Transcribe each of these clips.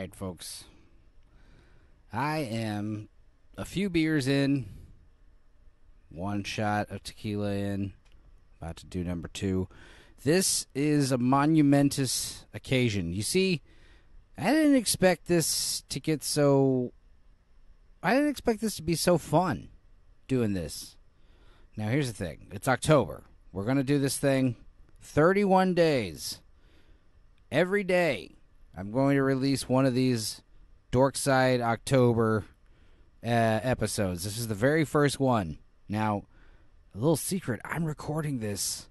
right, folks. I am a few beers in, one shot of tequila in, about to do number 2. This is a monumentous occasion. You see, I didn't expect this to get so... I didn't expect this to be so fun, doing this. Now, here's the thing. It's October. We're going to do this thing 31 days. Every day, I'm going to release one of these Dorkside October episodes. This is the very first one. Now, a little secret. I'm recording this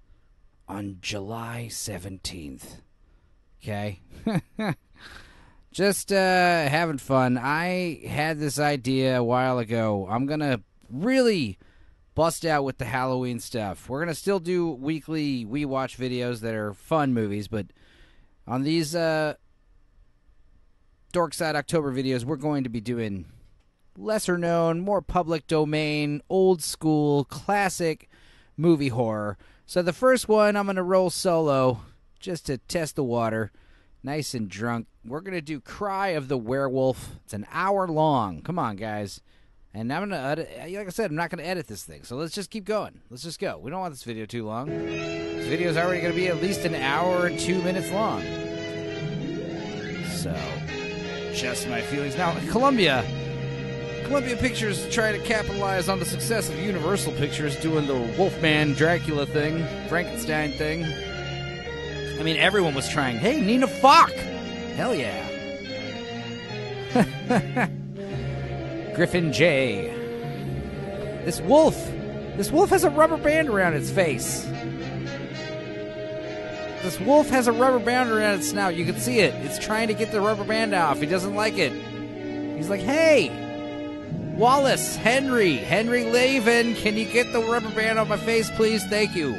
on July 17th. Okay? Just having fun. I had this idea a while ago. I'm going to really bust out with the Halloween stuff. We're going to still do weekly We Watch videos that are fun movies, but on these Dorkside October videos, we're going to be doing lesser known, more public domain, old school, classic movie horror. So the first one, I'm going to roll solo just to test the water. Nice and drunk. We're going to do Cry of the Werewolf. It's an hour long. Come on, guys. And I'm going to edit. Like I said, I'm not going to edit this thing. So let's just keep going. Let's just go. We don't want this video too long. This video is already going to be at least an hour and 2 minutes long. So, just my feelings. Now, Columbia Pictures trying to capitalize on the success of Universal Pictures doing the Wolfman Dracula thing, Frankenstein thing. I mean, everyone was trying. Hey, Nina Falk! Hell yeah. Griffin J. This wolf has a rubber band around its face. This wolf has a rubber band around its snout. You can see it. It's trying to get the rubber band off. He doesn't like it. He's like, hey, Wallace, Henry Laven, can you get the rubber band off my face, please? Thank you.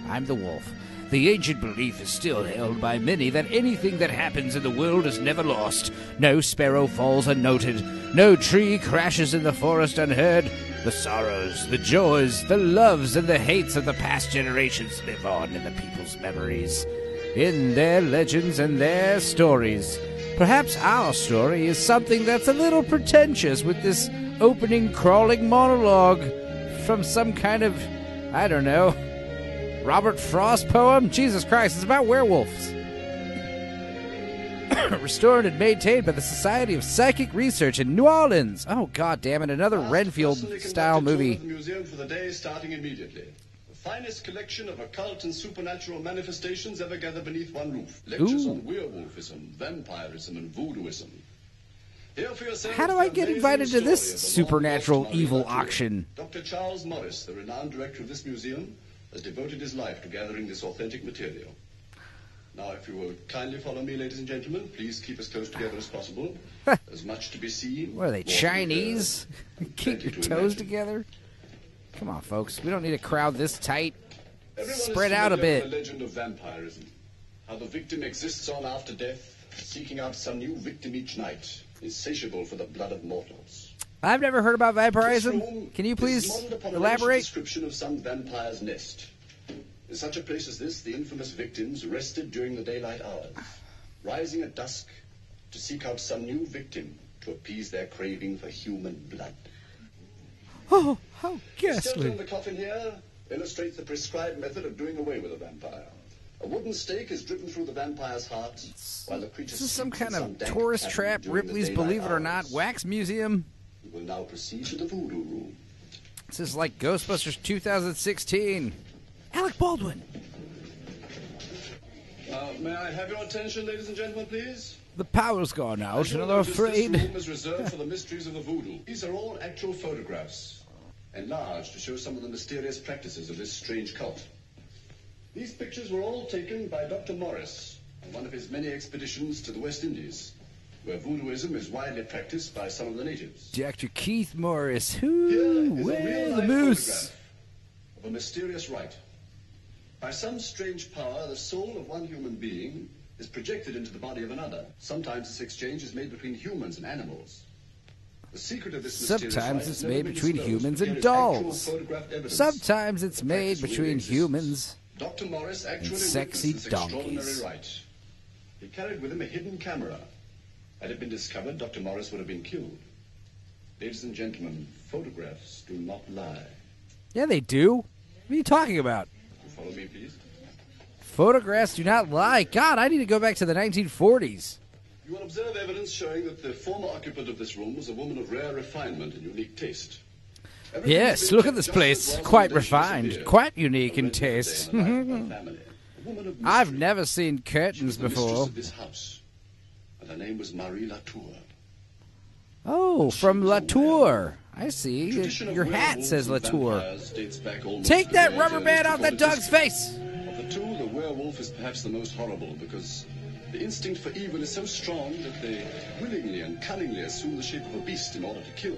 I'm the wolf. The ancient belief is still held by many that anything that happens in the world is never lost. No sparrow falls unnoted. No tree crashes in the forest unheard. The sorrows, the joys, the loves, and the hates of the past generations live on in the people's memories, in their legends and their stories. Perhaps our story is something that's a little pretentious with this opening crawling monologue from some kind of, I don't know, Robert Frost poem? Jesus Christ, it's about werewolves. Restored and maintained by the Society of Psychic Research in New Orleans. Oh, God damn it, another Renfield-style movie. The museum for the day starting immediately. The finest collection of occult and supernatural manifestations ever gathered beneath one roof. Lectures on werewolfism, vampirism, and voodooism. How do I get invited to this supernatural evil auction? Dr. Charles Morris, the renowned director of this museum, has devoted his life to gathering this authentic material. Now, if you will kindly follow me, ladies and gentlemen, please keep as close together as possible. There's much to be seen. What are they, Chinese? Keep your toes together? Come on, folks. We don't need a crowd this tight. Spread out a bit. The legend of vampirism. How the victim exists on after death, seeking out some new victim each night, insatiable for the blood of mortals. I've never heard about vampirism. Can you please elaborate? Description of some vampire's nest. In such a place as this, the infamous victims rested during the daylight hours, rising at dusk to seek out some new victim to appease their craving for human blood. Oh, how The skeleton ghastly. in the coffin here illustrates the prescribed method of doing away with a vampire. A wooden stake is driven through the vampire's heart, while the creature This is some sleeps kind in of dank tourist cavern trap, during the Ripley's daylight Believe It or Not hours. wax museum. We will now proceed to the voodoo room. This is like Ghostbusters 2016. Alec Baldwin. May I have your attention, ladies and gentlemen, please? The power's gone out, As and you'll I'm notice, afraid. This room is reserved for the mysteries of the voodoo. These are all actual photographs, enlarged to show some of the mysterious practices of this strange cult. These pictures were all taken by Dr. Morris on one of his many expeditions to the West Indies, where voodooism is widely practiced by some of the natives. Dr. Keith Morris. Here Who? is a Where real-life the moose? photograph of a mysterious rite. By some strange power, the soul of one human being is projected into the body of another. Sometimes this exchange is made between humans and animals. The secret of this mysterious Sometimes rite it's has never made been between disclosed, humans but and here is actual dolls. photographed evidence Sometimes it's that the made practice really between exists. humans. Dr. Morris actually sexy witnessed this extraordinary donkeys. rite. He carried with him a hidden camera. Had it been discovered, Dr. Morris would have been killed. Ladies and gentlemen, photographs do not lie. Yeah, they do. What are you talking about? You follow me, please? Photographs do not lie. God, I need to go back to the 1940s. You will observe evidence showing that the former occupant of this room was a woman of rare refinement and unique taste. Everything has Yes, been look at kept this just place. as it was Quite on the day she refined, disappeared. quite unique A in red day taste. in the life of her family. A woman of I've mystery. never seen She curtains was the mistress before. of this house, and her name was Marie Latour. Oh, from Latour. I see. Tradition of Your hat werewolves says and Latour. vampires dates back almost Take to that the rubber age band of off that before dog's the face. Of the two, the werewolf is perhaps the most horrible because the instinct for evil is so strong that they willingly and cunningly assume the shape of a beast in order to kill.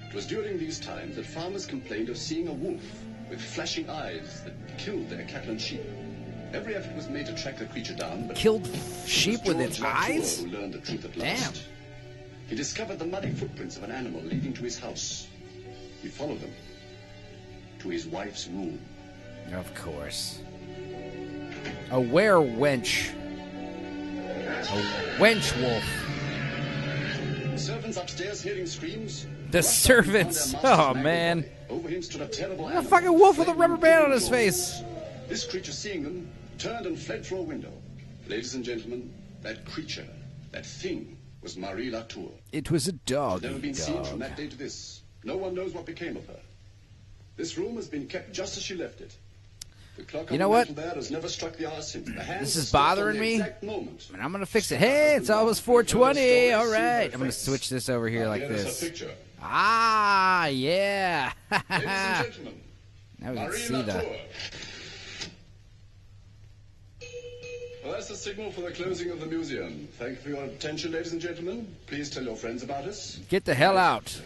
It was during these times that farmers complained of seeing a wolf with flashing eyes that killed their cattle and sheep. Every effort was made to track the creature down, but Killed it was sheep with George its Latour eyes? who learned the truth at Damn. last. He discovered the muddy footprints of an animal leading to his house. He followed them to his wife's room. Of course. A were-wench. A wench wolf. The servants upstairs hearing screams. The rushed up and found servants. their master's Oh, mangled man. body. Over him stood a terrible A animal, fucking wolf with a flaming rubber band on his with face. This creature, seeing them, turned and fled through a window. Ladies and gentlemen, that creature, that thing, was Marie Latour. It was a dog. Never been seen from that day to this. No one knows what became of her. This room has been kept just as she left it. The clock You on know the what? mantel there has never struck the hour since. The hands This is stepped on bothering the me. exact moment. And I'm going to fix it. Hey, it's almost 4:20. All right. I'm going to switch this over here like Here is her this. picture. Ah, yeah. Ladies and gentlemen, Now we can Marie see Latour. the... Well, that's the signal for the closing of the museum. Thank you for your attention, ladies and gentlemen. Please tell your friends about us. Get the hell out.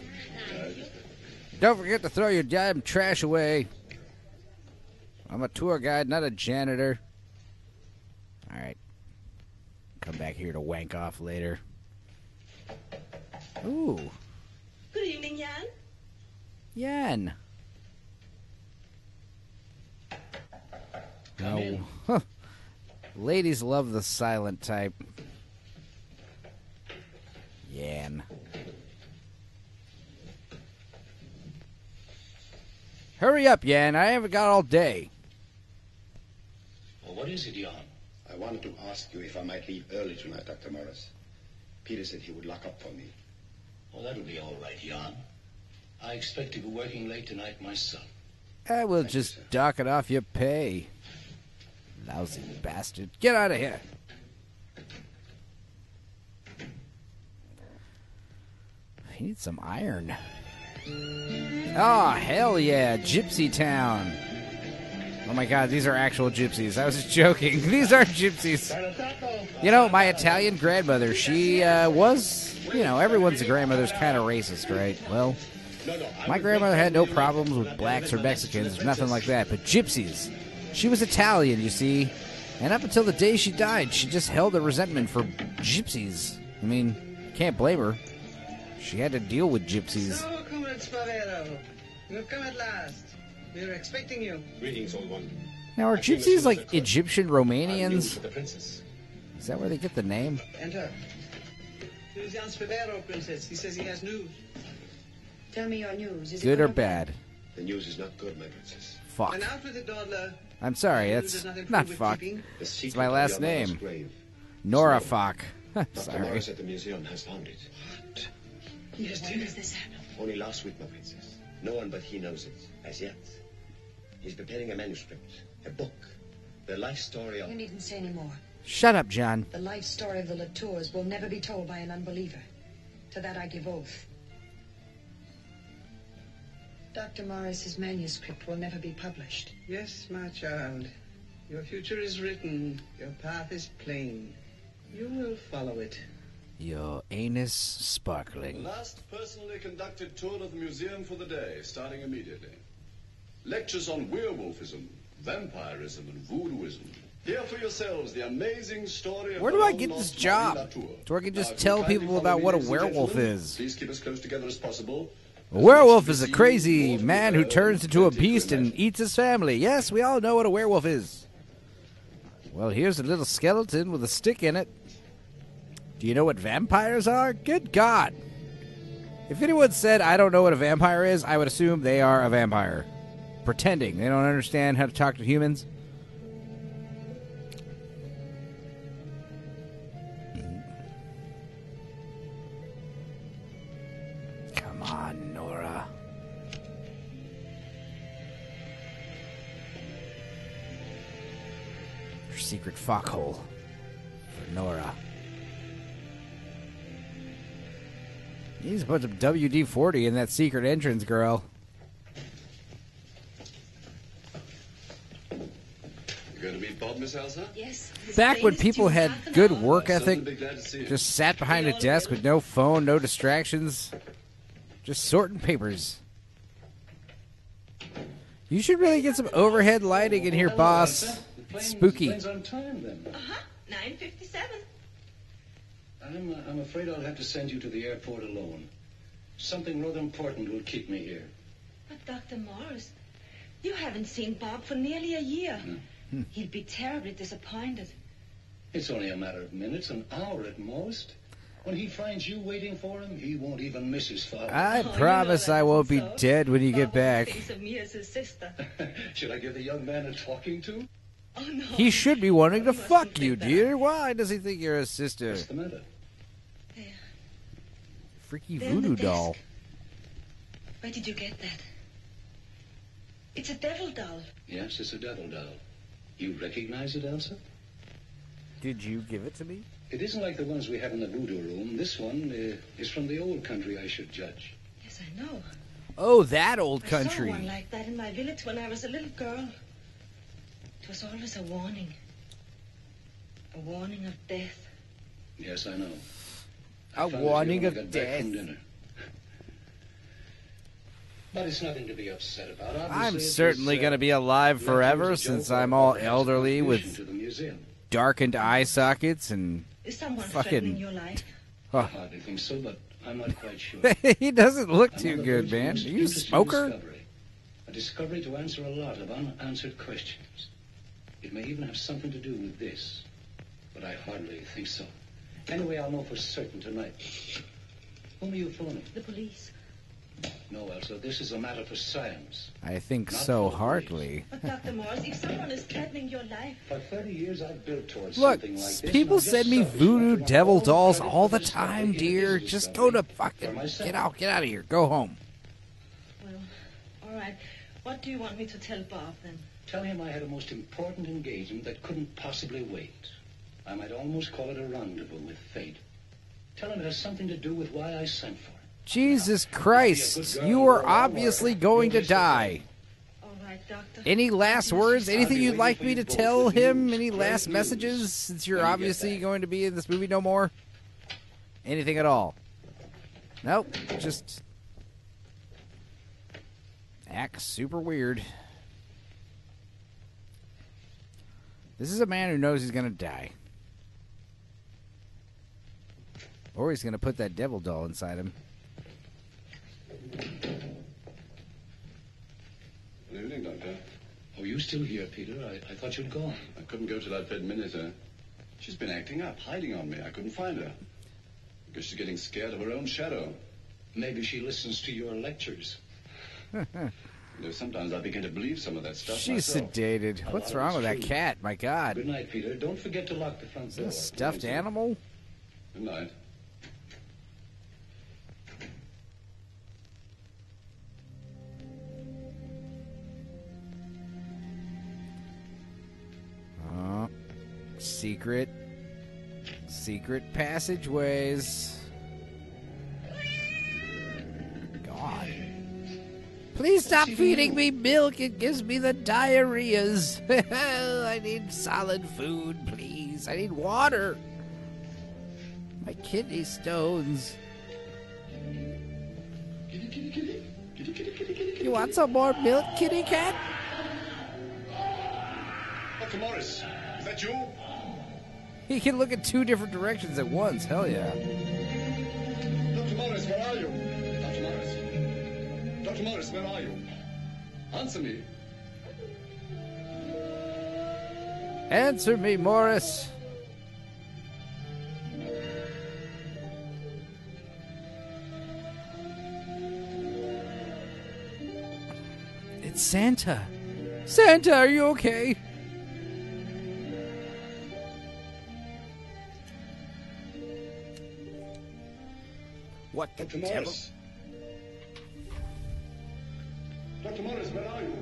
Don't forget to throw your damn trash away. I'm a tour guide, not a janitor. All right. Come back here to wank off later. Ooh, Good evening, Jan. Yen. Come in. Huh. Ladies love the silent type. Yan. Hurry up, Yan. I haven't got all day. Well, what is it, Jan? I wanted to ask you if I might leave early tonight, Dr. Morris. Peter said he would lock up for me. Well, that'll be all right, Jan. I expect to be working late tonight myself. I will Thank you, just sir. dock it off your pay. Lousy bastard. Get out of here. He needs some iron. Oh, hell yeah. Gypsy Town. Oh my god, these are actual gypsies. I was just joking. These are gypsies. You know, my Italian grandmother, she was, you know, everyone's grandmother's kind of racist, right? Well, my grandmother had no problems with blacks or Mexicans, nothing like that. But gypsies, she was Italian, you see. And up until the day she died, she just held a resentment for gypsies. I mean, can't blame her. She had to deal with gypsies. So, Comrade Spadero, you've come at last. We were expecting you. Greetings, old one. Now, are gypsies like Egyptian Romanians? The princess. Is that where they get the name? Enter. Here's Jan Spadero, Princess. He says he has news. Tell me your news. Is it Good or bad? The news is not good, my princess. Fuck. And out with it, dawdler. I'm sorry, News that's does improve not with fuck. keeping. The secret my of last the Honor's name. grave. Nora So, Fuck. Dr. Sorry. Morris at the museum has found it. What? Yes, when does this happen? Only last week, my princess. No one but he knows it, as yet. He's preparing a manuscript, a book, the life story of... You needn't say any more. Shut up, John. The life story of the Latours will never be told by an unbeliever. To that I give oath. Dr. Morris's manuscript will never be published. Yes, my child. Your future is written. Your path is plain. You will follow it. Your anus The sparkling. last personally conducted tour of the museum for the day, starting immediately. Lectures on werewolfism, vampirism, and voodooism. Hear for yourselves the amazing story of Where the do I long get lost this job? Marie Latour. So I can just Now, if tell you'll kindly people follow about me, what a ladies and werewolf gentlemen, is. Please keep as close together as possible. A werewolf is a crazy man who turns into a beast and eats his family. Yes, we all know what a werewolf is. Well, here's a little skeleton with a stick in it. Do you know what vampires are? Good God. If anyone said, I don't know what a vampire is, I would assume they are a vampire. Pretending. They don't understand how to talk to humans. Come on, Nora. Your secret foxhole for Nora. You need to put some WD-40 in that secret entrance, girl. You going to meet Bob, Miss Elsa? Yes. Back when people had good work I'll ethic, certainly be glad to see you. just sat behind a desk with no phone, no distractions, just sorting papers. You should really get some overhead lighting in here, boss. It's spooky. Plane's on time, then. 9:57. I'm afraid I'll have to send you to the airport alone. Something rather important will keep me here. But Dr. Morris, you haven't seen Bob for nearly a year. He'll be terribly disappointed. It's only a matter of minutes, an hour at most. When he finds you waiting for him, he won't even miss his father. I promise I won't be dead when you get Bob back. thinks of me as his sister. Should I give the young man a talking to? Oh, no. He should be wanting to He mustn't fuck you, think that. dear. Why does he think you're a sister? What's the matter? Freaky There in the voodoo desk. doll. Where did you get that? It's a devil doll. Yes, it's a devil doll. You recognize it, Elsa? Did you give it to me? It isn't like the ones we have in the voodoo room. This one is from the old country, I should judge. Yes, I know. Oh, that old I saw country. one like that in my village when I was a little girl. It was always a warning. A warning of death. Yes, I know. A I found it warning here of when I got back death. from dinner. But it's nothing to be upset about. Obviously, I'm it was, certainly going to be alive like it forever was a since joke or I'm all perhaps a elderly contribution with to the museum. darkened eye sockets and Is someone Fucking- threatening your life? I hardly think so, but I'm not quite sure. he doesn't look I'm too on the good, verge of man. Are most you a interesting smoker? Discovery. A discovery to answer a lot of unanswered questions. It may even have something to do with this, but I hardly think so. Anyway, I'll know for certain tonight. Whom are you phoning? The police. No, Elsa, this is a matter for science. I think Not so, for the hardly. But Dr. Morris, if someone is threatening your life, For 30 years, I've built towards Look, something like this. people and I'm send just me selfish voodoo enough to want devil all the dolls credit all for the discovery time, if it dear. is a Just go to discovery fucking for myself. get out of here. Go home. well, all right. What do you want me to tell Bob then? Tell him I had a most important engagement that couldn't possibly wait. I might almost call it a rendezvous with fate. Tell him it has something to do with why I sent for him. Jesus Christ, you are obviously going to die. All right, Doctor. Any last words? Anything be you'd waiting like for me you to both tell with him? news. Any last Great messages news. since you're When you get obviously back. going to be in this movie no more? Anything at all? Nope, just acts super weird. This is a man who knows he's going to die. Or he's going to put that devil doll inside him. Good evening, Doctor. Oh, you still here, Peter? I thought you'd gone. I couldn't go till I'd fed Minetta. She's been acting up, hiding on me. I couldn't find her. I guess she's getting scared of her own shadow. Maybe she listens to your lectures. You know, sometimes I begin to believe some of that stuff She's myself. sedated. What's wrong with that cat? My God. Good night, Peter. Don't forget to lock the front Is door. this a stuffed animal? Good night. Secret passageways. God. Please stop feeding me milk. It gives me the diarrheas. I need solid food, please. I need water. My kidney stones. You want some more milk, kitty cat? Dr. Morris, is that you? He can look in two different directions at once. Hell yeah. Dr. Morris, where are you? Dr. Morris. Dr. Morris, where are you? Answer me. Answer me, Morris. It's Santa. Santa, are you okay? What the Dr. devil? Morris. Dr. Morris, where are you?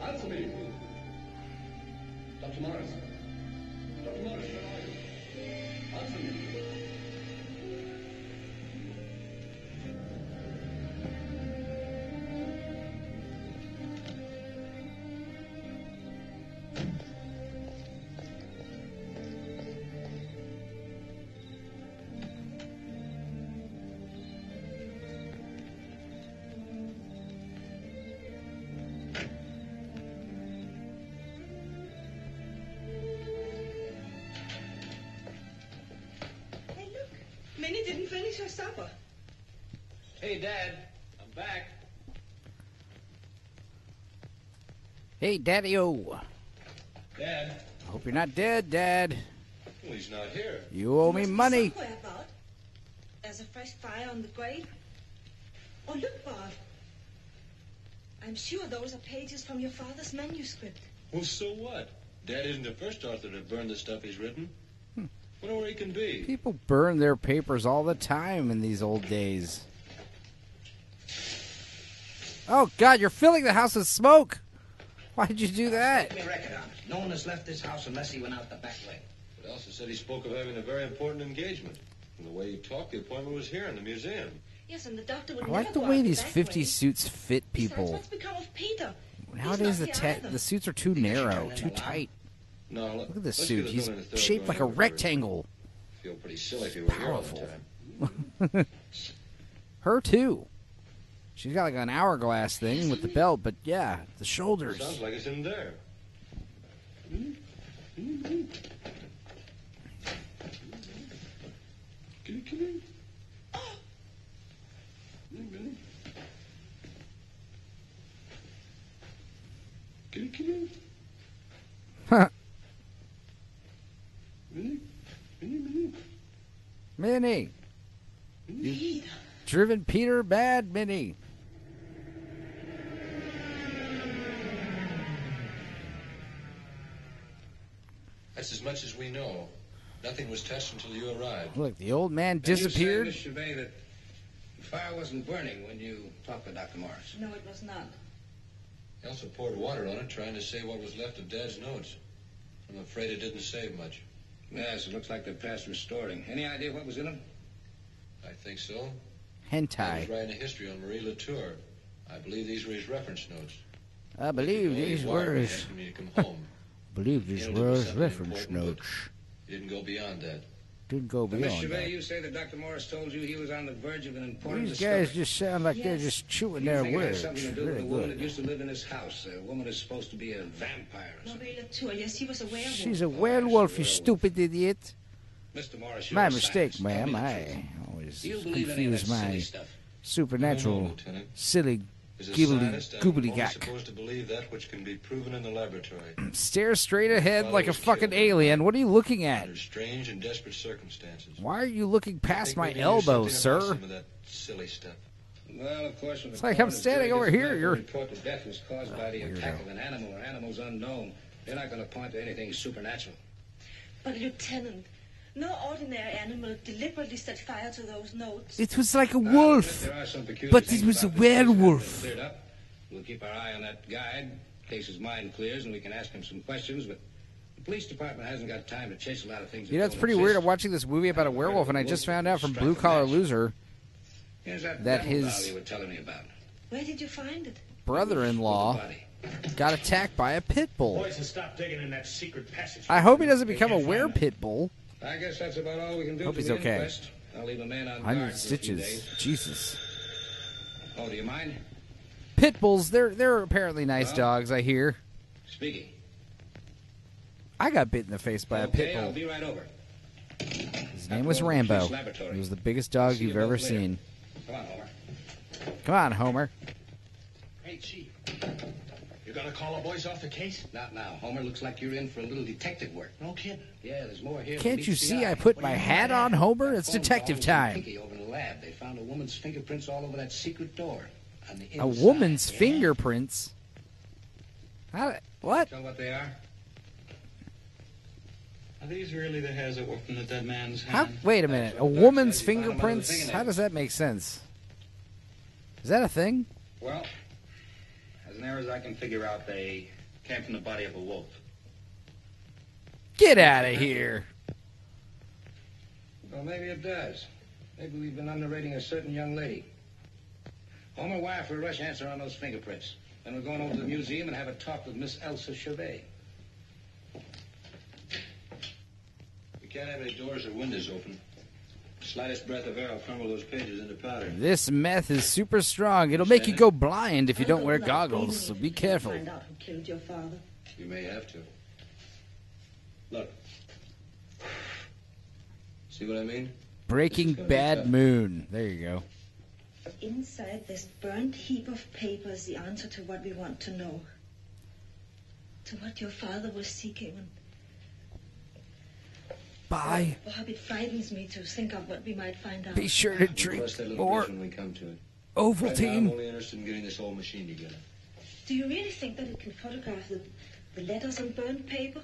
Answer me. Dr. Morris. Dr. Morris, where are you? Answer me. Hey, look. Minnie didn't finish her supper. Hey, Dad, I'm back. Hey, Daddy-O. Dad. I hope you're not dead, Dad. Well, he's not here. You owe me Must be money. somewhere about. There's a fresh fire on the grave. Oh, look, Bob. I'm sure those are pages from your father's manuscript. Well, so what? Dad isn't the first author to burn the stuff he's written. Wonder where he can be. People burn their papers all the time in these old days. Oh, God, you're filling the house with smoke. Why did you do that? Take me record on it. No one has left this house unless he went out the back way. But Elsa said he spoke of having a very important engagement. From the way he talked, the appointment was here in the museum. Yes, and the doctor would I never like the go way out these back 50 way. suits fit Besides, people. what's become of Peter? Nowadays, He's not here either. the suits are too narrow, too tight. No, Look at this let's suit. get a He's building in the third shaped like a floor. rectangle. Feel pretty silly if he were here all Powerful. the time. Her, too. She's got like an hourglass thing with the belt, but yeah, the shoulders. Sounds like it's in there. Kitty. Minnie. Kitty. Huh. Minnie. Minnie. Peter. Driven Peter bad, Minnie. That's as much as we know. Nothing was touched until you arrived. Look, the old man Did disappeared. you say, Miss Gervais, that the fire wasn't burning when you talked to Dr. Morris? No, it was not. He also poured water on it, trying to save what was left of Dad's notes. I'm afraid it didn't save much. Yes, it looks like they're past restoring. Any idea what was in them? I think so. Dad was Hentai. writing a history on Marie Latour. I believe these were his reference notes. I believe Well, he these wired me were asking me to come home. believe these You know, there were was something reference important, notes. He didn't go beyond that. Didn't go Miss beyond Gervais, that. you say that Dr. Morris told you he was on the verge of an important These guys discovery. just sound like they're Yes. just chewing You their think it has words. something to do with Really a woman that good. used to live in this house? A woman is supposed to be a vampire or something. Marie Latour, yes, he was a werewolf. She's a werewolf, you werewolf. stupid idiot. Mr. Morris, you're My a mistake, scientist. Tell me ma'am. the I truth. always Do you believe any of that confuse silly my stuff? supernatural, No, Lieutenant. silly, As a gibbly, scientist, I'm goobly only gack. supposed to believe that which can be proven in the laboratory. Stare straight ahead Father like a was fucking killed. alien. What are you looking at? Under strange and desperate circumstances. Why are you looking I past think my maybe you knew elbow, something about sir? some of that silly stuff. Well, of course, when It's the like I'm coroner's standing jury over gets here, back you're- and report that death was caused by the attack weirdo. of an animal or animals unknown. They're not going to point to anything supernatural. But, Lieutenant, no ordinary animal deliberately set fire to those notes. It was like a Now, wolf. there are some peculiar but it things was a about this case that have been werewolf. cleared up. We'll keep our eye on that guide in case his mind clears and we can ask him some questions, but the police department hasn't got time to chase a lot of things. You know, it's pretty weird. I'm watching this movie about a werewolf, and I just found out from Blue Collar Loser Here's that that devil his- doll you were telling me about. Where did you find it? brother-in-law Body. got attacked by a pit bull. Boys, and stop digging in that secret passage. I hope he doesn't become a Can't find it. werepit bull. I guess that's about all we can do Hope for he's the okay. inquest. I'll leave a man on 100 guard for a few stitches. days. Jesus. Oh, do you mind? Pit bulls, they're apparently nice Well. dogs, I hear. Speaking. I got bit in the face by a pit Okay, I'll bull. be right over. His name was Rambo. He was the biggest dog See you you've ever both later. seen. Come on, Homer. Come on, Homer. Hey, Chief. You gonna call the boys off the case? Not now. Homer, looks like you're in for a little detective work. No kidding. Yeah, there's more here. than Can't meets you the see eye. I put What my do you hat mean? on, Homer? It's Phone detective call from time. Pinky over in the lab. They found a woman's fingerprints all over that secret door. On the A inside, woman's yeah. fingerprints? What? Tell what they are? Are these really the hairs that were from the dead man's How? hand? Wait a minute. A woman's fingerprints? How does that make sense? Is that a thing? Well, as near as I can figure out, they came from the body of a wolf. Get out of here. Well, maybe it does. Maybe we've been underrating a certain young lady. Homer, wire for a rush answer on those fingerprints. Then we're going over to the museum and have a talk with Miss Elsa Chevet. We can't have any doors or windows open. Slightest breath of air will crumble those pages into powder. This meth is super strong. It'll make you go blind if you don't wear goggles, so be careful. Find out who killed your father. You may have to. Look. See what I mean? Breaking Bad Moon. There you go. Inside this burnt heap of paper is the answer to what we want to know. To what your father was seeking. Bye. Bob, it frightens me to think of what we might find out. Be sure to drink more when we come to it. Ovaltine. Right now, I'm only interested in getting this whole machine together. Do you really think that it can photograph the letters on burnt paper?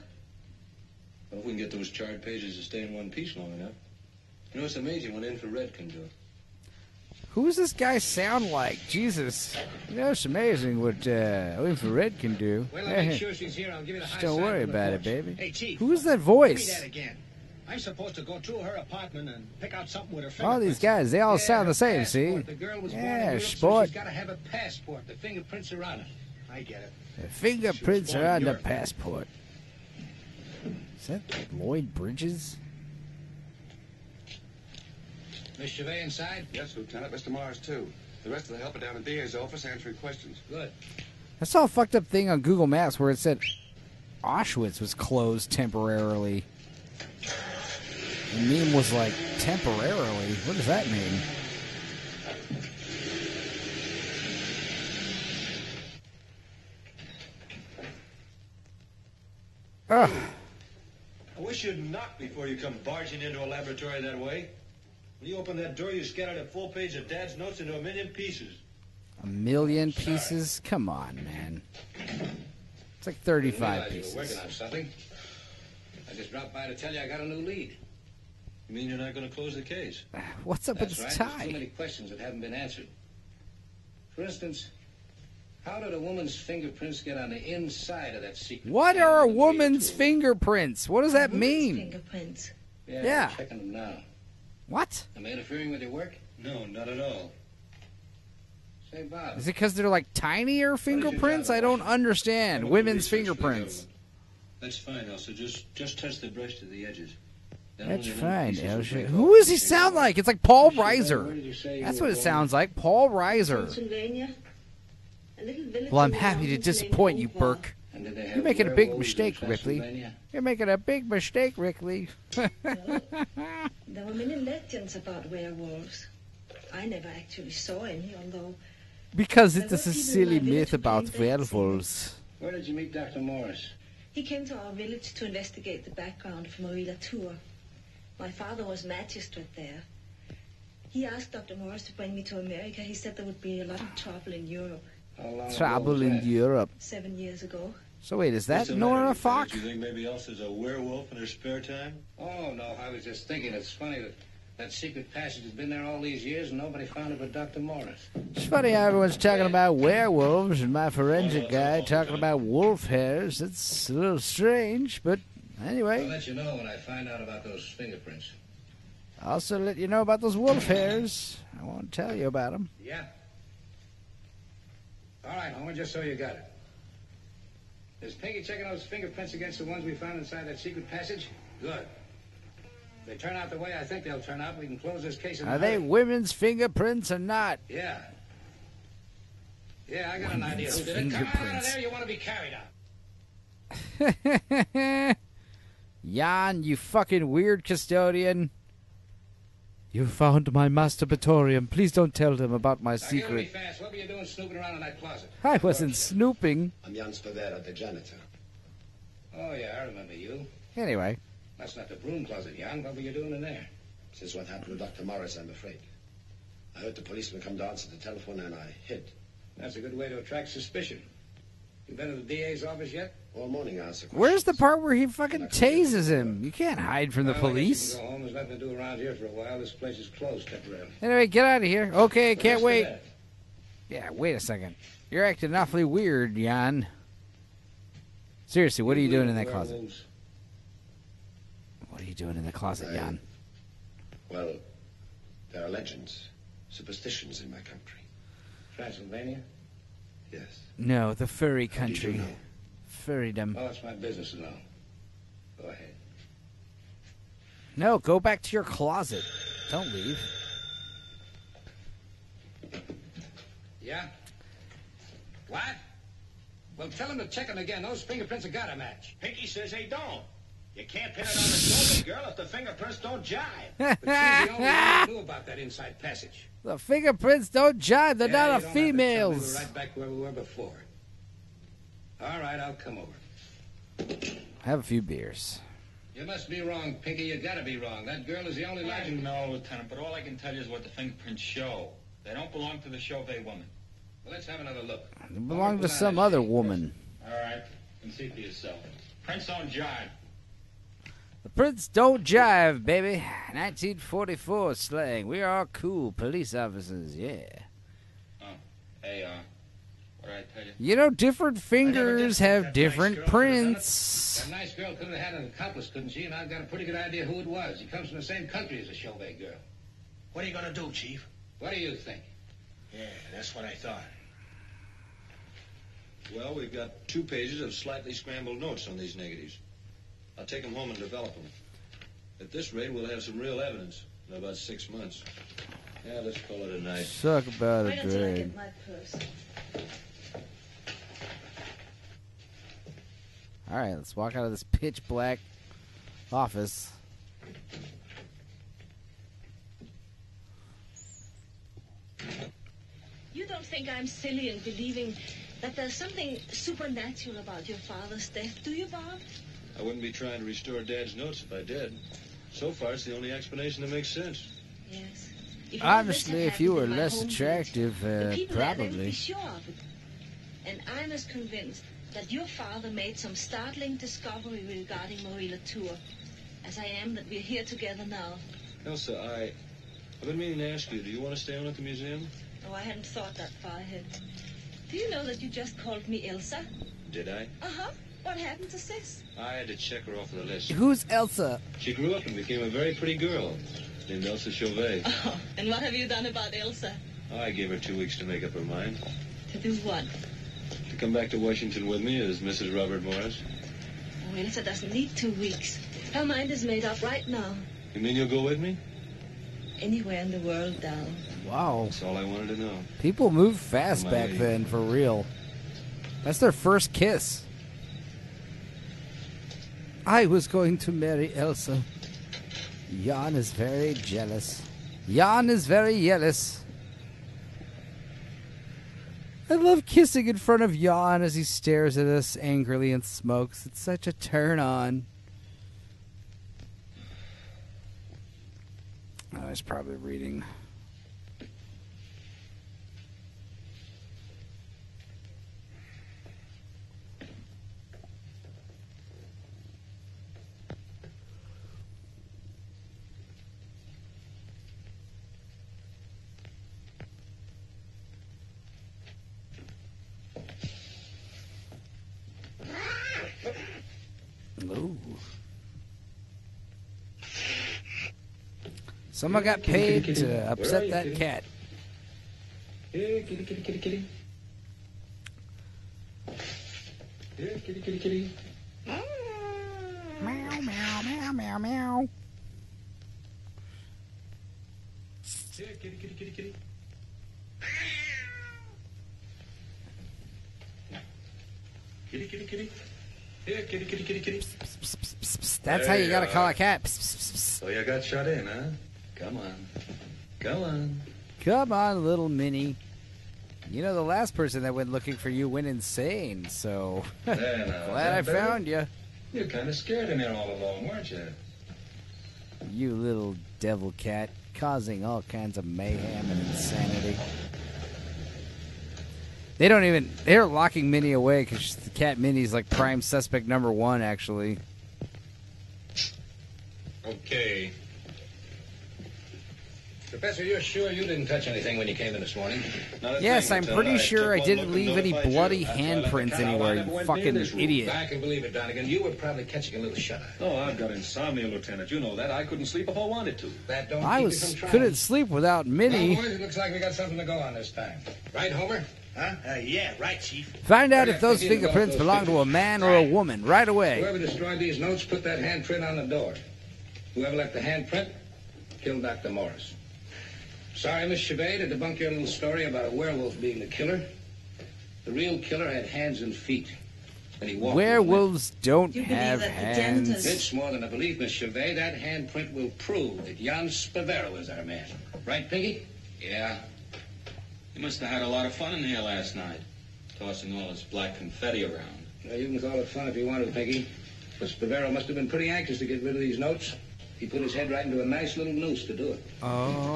Well, if we can get those charred pages to stay in one piece long enough. You know, it's amazing what infrared can do. Who does this guy sound like? Jesus. You know, it's amazing what infrared can do. Well, I'll make sure she's here. I'll give you the high Don't side worry from the about it, porch. baby. Hey, Chief. Who is that Give me voice? that again. I'm supposed to go through her apartment and pick out something with her All fingerprints. these guys, they all sound the same, see? The girl was born in Yeah, Europe, so sport. she's got to have a passport. The fingerprints are on it. I get it. The fingerprints She was are born on in the Europe. passport. Is that Lloyd Bridges? Miss Chevet inside? Yes, Lieutenant. Mr. Morris, too. The rest of the help are down at DA's office answering questions. Good. I saw a fucked up thing on Google Maps where it said Auschwitz was closed temporarily. The meme was like, temporarily? What does that mean? Ugh. I wish you'd knock before you come barging into a laboratory that way. When you open that door, you scattered a full page of Dad's notes into a million pieces. A million pieces? Come on, man. It's like 35 You were pieces. working on something. I just dropped by to tell you I got a new lead. You mean you're not going to close the case? What's up with That's this right. There's too tie? many questions that haven't been answered. For instance, how did a woman's fingerprints get on the inside of that secret? What can are a in the radio woman's tool? fingerprints? What does that Woman's mean? Fingerprints. Yeah. I'm checking them now. What? Am I interfering with your work? No, not at all. Say, Bob. Is it because they're like tinier fingerprints? I don't understand. Women's fingerprints. That's fine, Elsa. Just touch the brush to the edges. Then That's only fine, pieces will Elsa. break Who off does he the sound fingerprint. like? It's like Paul Where Reiser. did you say you That's were what it born? sounds like. Paul Reiser. Pennsylvania. A little village Well, I'm in the happy to mountains disappoint named you, Omaha. Burke. And did they have You're making a big werewolves in mistake, Ripley. Transylvania? You're making a big mistake, Ripley. There were many legends about werewolves. I never actually saw any, although Because it There is were a people in silly my village myth who about claimed that werewolves. Where did you meet Dr. Morris? he came to our village to investigate the background of Marie Latour. My father was magistrate there. He asked Dr. Morris to bring me to America. He said there would be a lot of trouble in Europe How long ago Trouble was in that? Europe. 7 years ago. So wait, is that What's the matter, Nora Lieutenant? Falk? Do you think maybe Elsa's a werewolf in her spare time? Oh, no, I was just thinking. It's funny that that secret passage has been there all these years and nobody found it but Dr. Morris. It's funny how everyone's talking about werewolves and my forensic guy talking about wolf hairs. It's a little strange, but I'll anyway. let you know when I find out about those fingerprints. I'll also let you know about those wolf hairs. I won't tell you about them. Yeah? All right, Homer, just so you got it. Is Peggy checking those fingerprints against the ones we found inside that secret passage? Good. If they turn out the way I think they'll turn out, we can close this case in a Are they hurry. women's fingerprints or not? Yeah. Yeah, I got an idea who did it. Come on out of Fingerprints. there, you want to be carried out. Jan, you fucking weird custodian. You found my masturbatorium. Please don't tell them about my Now, give me secret. fast. What were you doing snooping around in that closet? I wasn't snooping. I'm Jan Spavera, the janitor. Oh, yeah, I remember you. Anyway, That's not the broom closet, Jan. What were you doing in there? Since what happened with Dr. Morris, I'm afraid. I heard the policeman come to answer the telephone and I hid. That's a good way to attract suspicion. You been to the DA's office yet? All morning, I asked a question. Where's the part where he fucking tases him? You can't hide from the Well, I guess police. you can go home. There's nothing to do around here for a while. This place is closed temporarily. Anyway, get out of here. Okay, can't Just a wait. minute. Yeah, wait a second. You're acting awfully weird, Jan. Seriously, what are you doing in that closet? Werewolves. What are you doing in the closet, Jan? Well, there are legends, superstitions in my country. Transylvania? Yes. No, the furry How did you country. know? Furrydom. Well, it's my business to know. Go ahead. No, go back to your closet. Don't leave. Yeah? What? Well, tell him to check them again. Those fingerprints have got to match. Pinky says they don't. You can't pin it on a shoulder, girl, if the fingerprints don't jive. But she's the only one who knew about that inside passage. The fingerprints don't jive. They're Yeah, not you a don't have to tell me. female's. We're right back where we were before. All right, I'll come over. Have a few beers. You must be wrong, Pinky. You gotta be wrong. That girl is the only I legend. know, Lieutenant, but all I can tell you is what the fingerprints show. They don't belong to the Chauvet woman. Well, let's have another look. They belong to some other woman. All right, and see for yourself. Prints don't jive. The prints don't jive, baby. 1944 slang. We are cool police officers, yeah. Oh, hey, what did I tell you? You know, different fingers have that different nice girl, prints. That nice girl could have had an accomplice, couldn't she? And I've got a pretty good idea who it was. He comes from the same country as the Chauvet girl. What are you gonna do, Chief? What do you think? Yeah, that's what I thought. Well, we've got 2 pages of slightly scrambled notes on these negatives. I'll take them home and develop them. At this rate, we'll have some real evidence in about 6 months. Yeah, let's call it a night. Suck about Wait a until I drag. get my purse. All right, let's walk out of this pitch black office. You don't think I'm silly in believing that there's something supernatural about your father's death, do you, Bob? I wouldn't be trying to restore Dad's notes if I did. So far, it's the only explanation that makes sense. Yes. If all this Honestly, had if you happened were in my less home attractive, village, the people there, they would probably. be sure of it. And I'm as convinced that your father made some startling discovery regarding Marie Latour as I am that we're here together now. Elsa, I've been meaning to ask you, do you want to stay on at the museum? Oh, I hadn't thought that far ahead. Do you know that you just called me Elsa? Did I? Uh-huh. What happened to Sis? I had to check her off the list. Who's Elsa? She grew up and became a very pretty girl named Elsa Chauvet. Oh, and what have you done about Elsa? I gave her 2 weeks to make up her mind. To do what? To come back to Washington with me as Mrs. Robert Morris. Oh, Elsa doesn't need 2 weeks. Her mind is made up right now. You mean you'll go with me? Anywhere in the world, Dal. Wow. That's all I wanted to know. People moved fast My back lady. then, for real. That's their first kiss. I was going to marry Elsa. Jan is very jealous. Jan is very jealous. I love kissing in front of Jan as he stares at us angrily and smokes. It's such a turn on. I was probably reading. Ooh. Someone got paid to upset that cat. Here, kitty, kitty, kitty, kitty. Here, kitty, kitty, kitty. Meow, meow, meow, meow, meow. Here, kitty, kitty, kitty, kitty. Kitty, kitty, kitty. Here, kitty, kitty, kitty, kitty. That's how you gotta call a cat. Psst, psst, psst. So you got shut in, huh? Come on. Come on. Come on, little Minnie. You know, the last person that went looking for you went insane, so There now. glad I Is that better? found you. You're kind of scared in there all alone, weren't you? You little devil cat, causing all kinds of mayhem and insanity. They don't even... They're locking Minnie away because the cat Minnie's like prime suspect number 1, actually. Okay. Professor, you're sure you didn't touch anything when you came in this morning? Yes, I'm pretty sure I didn't leave any bloody handprints anywhere, you fucking idiot. I can believe it, Donegan. You were probably catching a little shut-eye. Oh, I've got insomnia, Lieutenant. You know that. I couldn't sleep if I wanted to. That don't I keep you from trying. couldn't sleep without Minnie. Well, boys, it looks like we got something to go on this time. Right, Homer? Huh? Yeah, right, Chief. Find out if those fingerprints belong to a man or a woman right away. Whoever destroyed these notes put that handprint on the door. Whoever left the handprint killed Dr. Morris. Sorry, Miss Chabet, to debunk your little story about a werewolf being the killer. The real killer had hands and feet. And he walked. Werewolves don't You believe have that the hands. dentist- It's more than a belief, Miss Chabet. That handprint will prove that Jan Spavero is our man. Right, Piggy? Yeah. He must have had a lot of fun in here last night, tossing all this black confetti around. Well, you can call it fun if you want to, Piggy. But Spavero must have been pretty anxious to get rid of these notes. He put his head right into a nice little noose to do it. Oh.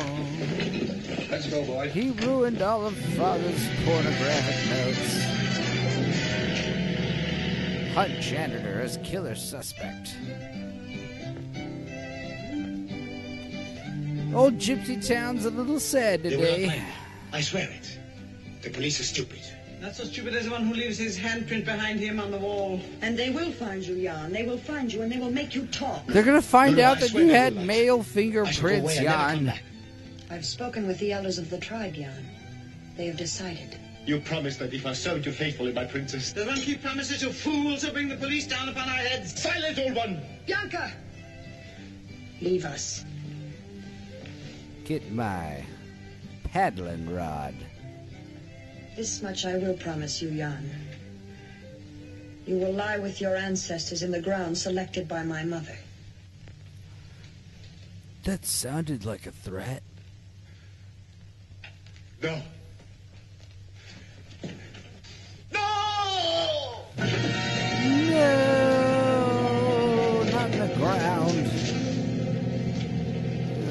Let's go, boy. He ruined all of Father's pornographic notes. Hunt janitor as killer suspect. Old Gypsy Town's a little sad They will not today. find me. I swear it. The police are stupid. Not so stupid as the one who leaves his handprint behind him on the wall. And they will find you, Jan. They will find you, and they will make you talk. They're gonna find No, out I that swear you they had will not. male I shall go fingerprints, away and never come Jan. back. I've spoken with the elders of the tribe, Jan. They have decided. You promised that if I served you faithfully, my princess. The one keep promises to fools who bring the police down upon our heads. Silent, old one! Bianca! Leave us. Get my paddling rod. This much I will promise you, Jan. You will lie with your ancestors in the ground selected by my mother. That sounded like a threat. No. No, not in the ground.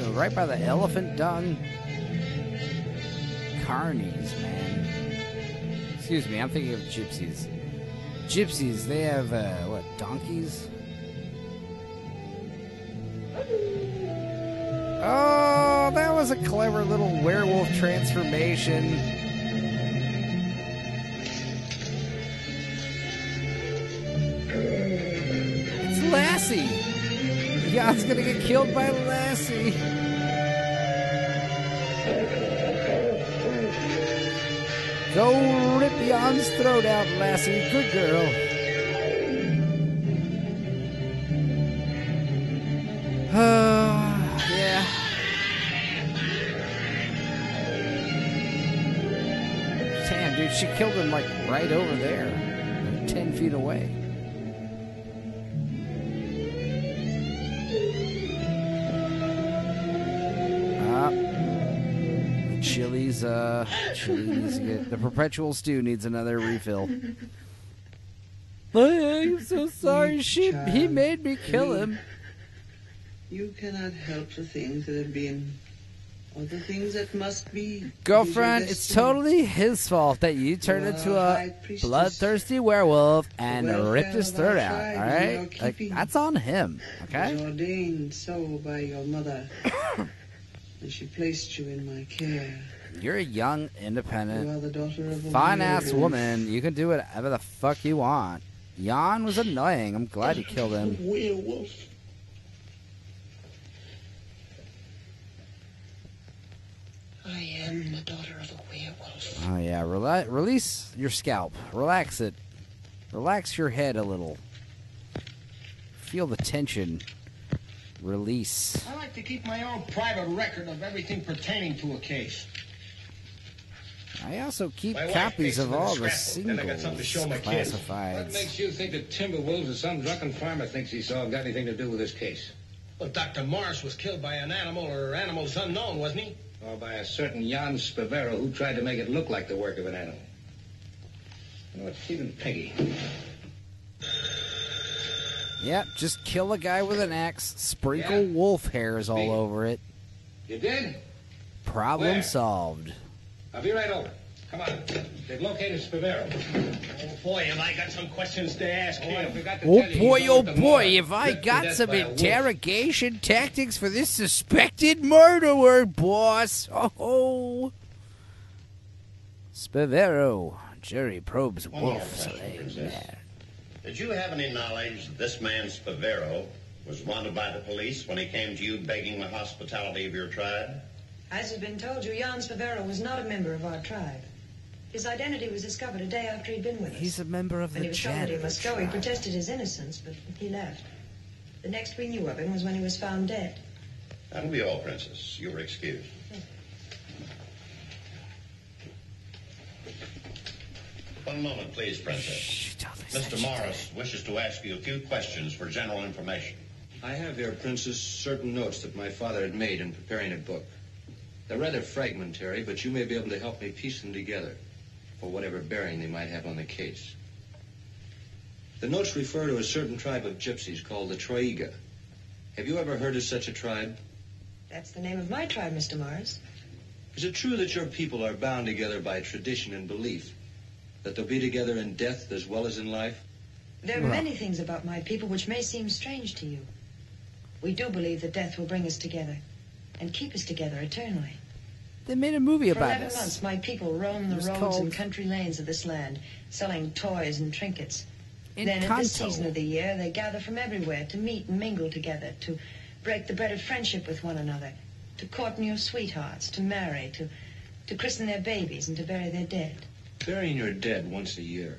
Ew, right by the elephant dung. Carnies, man. Excuse me, I'm thinking of gypsies. Gypsies, they have, what, donkeys? Oh, that was a clever little werewolf transformation. It's Lassie. Jan's gonna get killed by Lassie. Go rip Jan's throat out, Lassie. Good girl. Yeah. Damn, dude, she killed him like right over there, 10 feet away. Chili's needs to get, the perpetual stew needs another refill. I'm so sorry. He made me kill him. You cannot help the things that have been, or the things that must be. Girlfriend, it's totally his fault that you turned into a bloodthirsty werewolf and ripped his throat out, alright? Like, that's on him, okay? Was ordained so by your mother, and she placed you in my care. You're a young, You are independent, the daughter of a fine-ass werewolf. woman. You can do whatever the fuck you want. Jan was annoying. I'm glad you killed him. Werewolf. I am the daughter of a werewolf. Oh, yeah. Release your scalp. Relax it. Relax your head a little. Feel the tension. Release. I like to keep my own private record of everything pertaining to a case. I also keep My wife copies takes of them in all a the scrapbook, then I got something to show my kids. What classifieds. makes you think that Timberwolves or some drunken farmer thinks he saw have got anything to do with this case? Well, Dr. Morris was killed by an animal or animals unknown, wasn't he? Or by a certain Jan Spavero who tried to make it look like the work of an animal. You know, it's even Peggy. Yep, just kill a guy with an axe, sprinkle wolf hairs all over it. You did? Problem Where? solved. I'll be right over. Come on. They've located Spavero. Oh, boy, have I got some questions to ask him. Oh boy, have I got some interrogation tactics for this suspected murderer, boss. Oh. Spavero. Jury probes wolf slain man. Did you have any knowledge that this man Spavero was wanted by the police when he came to you begging the hospitality of your tribe? As has been told you, Jan Spavero was not a member of our tribe. His identity was discovered a day after he'd been with us. He's a member of when the he was told that he must go, he tribe. protested his innocence, but he left. The next we knew of him was when he was found dead. That'll be all, Princess. You were excused. One moment, please, Princess. Mr. Morris wishes to ask you a few questions for general information. I have here, Princess, certain notes that my father had made in preparing a book. They're rather fragmentary, but you may be able to help me piece them together for whatever bearing they might have on the case. The notes refer to a certain tribe of gypsies called the Troiga. Have you ever heard of such a tribe? That's the name of my tribe, Mr. Morris. Is it true that your people are bound together by tradition and belief? That they'll be together in death as well as in life? There are many things about my people which may seem strange to you. We do believe that death will bring us together and keep us together eternally. They made a movie For about 11 this. months, my people roam the It was roads called and country lanes of this land, selling toys and trinkets. Encanto. Then at this season of the year, they gather from everywhere to meet and mingle together, to break the bread of friendship with one another, to court new sweethearts, to marry, to christen their babies, and to bury their dead. Burying your dead once a year.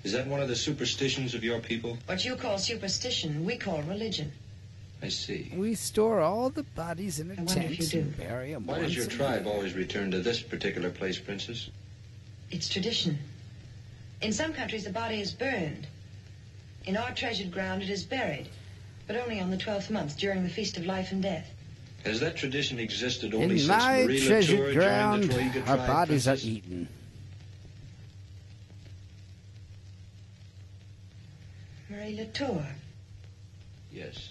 Is that one of the superstitions of your people? What you call superstition, we call religion. I see. We store all the bodies in a wonder if tent you do. and bury them. Why does your tribe always return to this particular place, Princess? It's tradition. In some countries, the body is burned. In our treasured ground, it is buried, but only on the 12th month, during the Feast of Life and Death. Has that tradition existed only In since my Marie Latour treasured joined ground, the Troiga our tribe, bodies Princess? are eaten. Marie Latour. Yes.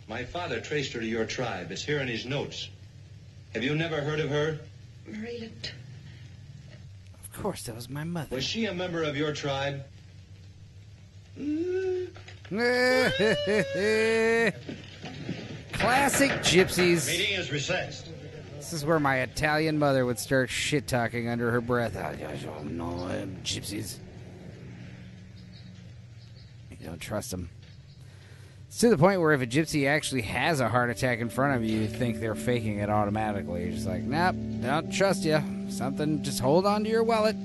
My father traced her to your tribe. It's here in his notes. Have you never heard of her? Marie Latour. Of course, that was my mother. Was she a member of your tribe? Classic gypsies. Meeting is recessed. This is where my Italian mother would start shit-talking under her breath. Oh, no, gypsies. You don't trust them. It's to the point where if a gypsy actually has a heart attack in front of you, you think they're faking it automatically. You're just like, nope, don't trust you. Something, just hold on to your wallet.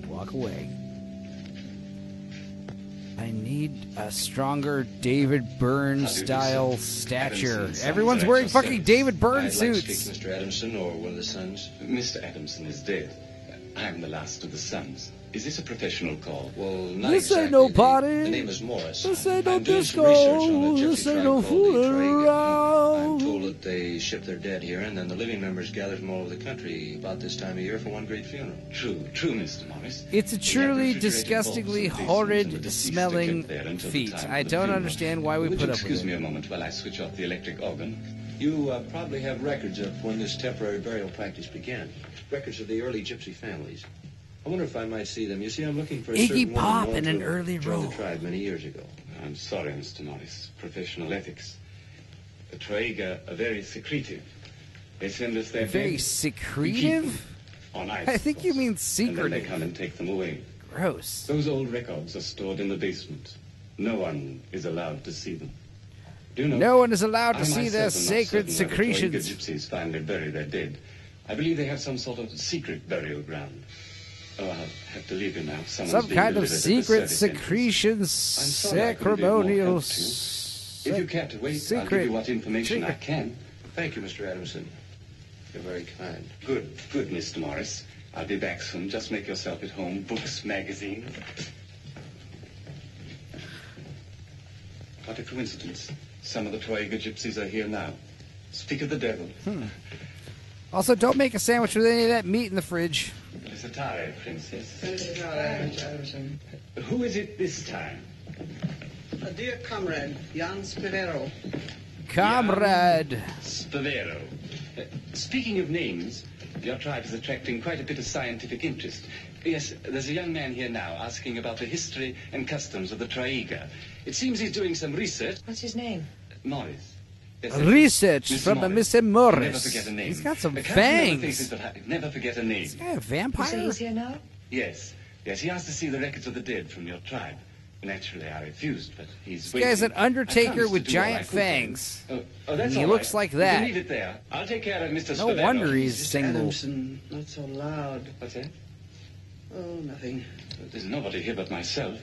Walk away. I need a stronger David Byrne style stature. Everyone's wearing fucking David Byrne I'd like to suits. speak to Mr. Adamson or one of the sons. Mr. Adamson is dead. I'm the last of the sons. Is this a professional call? Well, not This exactly. ain't no party. The name is Morris. This ain't no I'm doing some disco. research on a gypsy This ain't tribe no called the fooling Troiga. around. I'm told that they ship their dead here, and then the living members gather from all over the country about this time of year for one great funeral. True, Mr. Morris. It's a We have truly refrigerated disgustingly vaults and basements, and the horrid deceased are smelling kept there until the feet. time I of the don't funeral. understand why we Would put you up with excuse it. me a moment while I switch off the electric organ? You probably have records of when this temporary burial practice began. Records of the early gypsy families. I wonder if I might see them. You see, I'm looking for a Iggy certain Pop woman in an who early joined role. the tribe many years ago. I'm sorry, Mr. Morris. Professional ethics. The Troiga are very secretive. They send us their Very dead. secretive? On ice. I think you mean And then secretive. they come and take them away. Gross. Those old records are stored in the basement. No one is allowed to see them. Do you know, No one is allowed to I see myself their am not sacred certain where the secretions. Troiga gypsies finally bury their dead. I believe they have some sort of secret burial ground. Oh, I'll have to leave you now. Someone's Some being kind of delivered at the secret service entrance. secretions, I'm sorry I couldn't be of more ceremonial. help to you. If you care to wait, I'll give secret you what information I secret. can. Thank you, Mr. Adamson. You're very kind. Good, Mr. Morris. I'll be back soon. Just make yourself at home. Books, magazine. What a coincidence. Some of the Troiga gypsies are here now. Speak of the devil. Also, don't make a sandwich with any of that meat in the fridge. Lisatare, Princess. Adamson. Who is it this time? A dear comrade, Jan Spavero. Comrade. Spavero. Speaking of names, Your tribe is attracting quite a bit of scientific interest. Yes, there's a young man here now asking about the history and customs of the Traiga. It seems he's doing some research. What's his name? Morris. Yes, Research from Mr. Morris. Never forget a name. He's got some I can't fangs. remember things, but never forget a name. Is he a vampire? You say he's here now? Yes. Yes, he asked to see the records of the dead from your tribe. Naturally, I refused, but he's This guy's an waiting. undertaker I with promised to do all I giant could for him. fangs. Oh, that's And he all looks right. like You that. can leave it there. I'll take care of Mr. No Spadero. wonder he's Mr. single. Adamson, not so loud. What's that? Oh, nothing. There's nobody here but myself.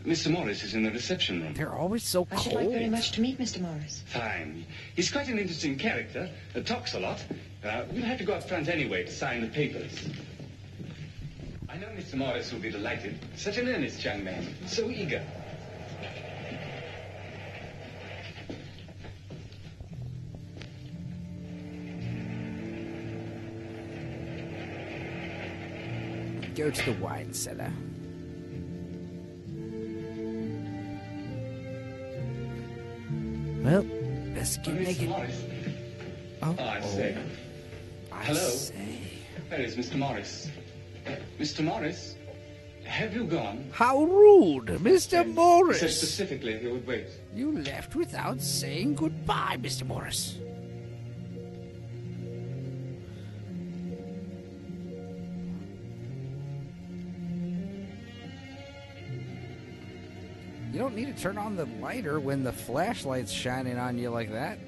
Mr. Morris is in the reception room. They're always so I should like very much to meet Mr. Morris. Fine. He's quite an interesting character. Talks a lot. We'll have to go up front anyway to sign the papers. I know Mr. Morris will be delighted. Such an earnest young man. So eager. Go to the wine cellar. Well, best get Mr. naked. Morris. Oh, I say. I Hello? say. Where is Mr. Morris? Mr. Morris? Have you gone? How rude, Mr. Said Morris. specifically if you would wait. You left without saying goodbye, Mr. Morris. You don't need to turn on the lighter when the flashlight's shining on you like that.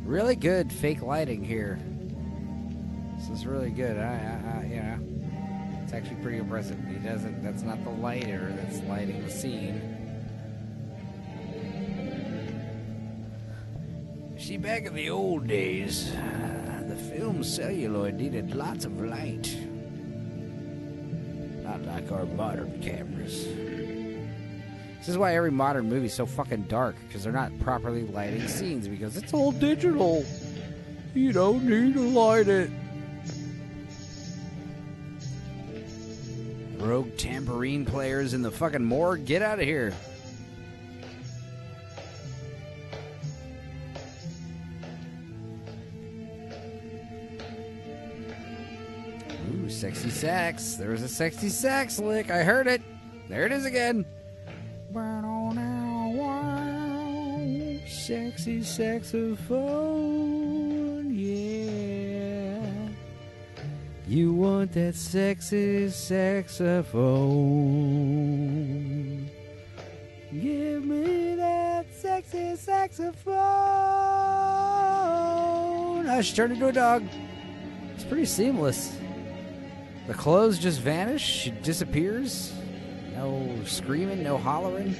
Really good fake lighting here. This is really good. You know, it's actually pretty impressive. He doesn't. That's not the lighter that's lighting the scene. See, back in the old days, the film celluloid needed lots of light. Not like our modern cameras. This is why every modern movie is so fucking dark, because they're not properly lighting scenes, because it's all digital. You don't need to light it. Rogue tambourine players in the fucking morgue, get out of here. Ooh, sexy sax. There was a sexy sax lick. I heard it. There it is again. Sexy saxophone, yeah. You want that sexy saxophone. Give me that sexy saxophone. I should turn into a dog. It's pretty seamless. The clothes just vanish. She disappears. No screaming, no hollering.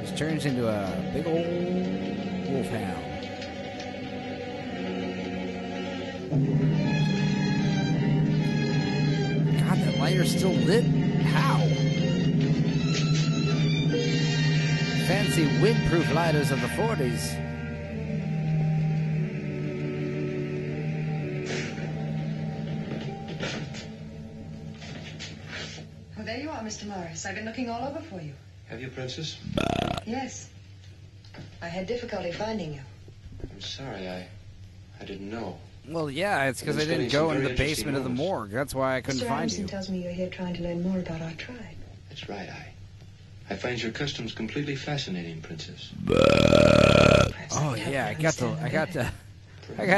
Just turns into a big old wolfhound. God, that lighter's still lit? How? Fancy windproof lighters of the 40s. Oh, there you are, Mr. Morris. I've been looking all over for you. Have you, Princess? Yes. I had difficulty finding you. I'm sorry, I didn't know. Well, yeah, it's because I I've been didn't studying go some in the very interesting basement of the rooms. morgue. That's why I couldn't Mr. find Adamson you. tells me you're here trying to learn more about our tribe. That's right, I find your customs completely fascinating, Princess. Oh yeah, I got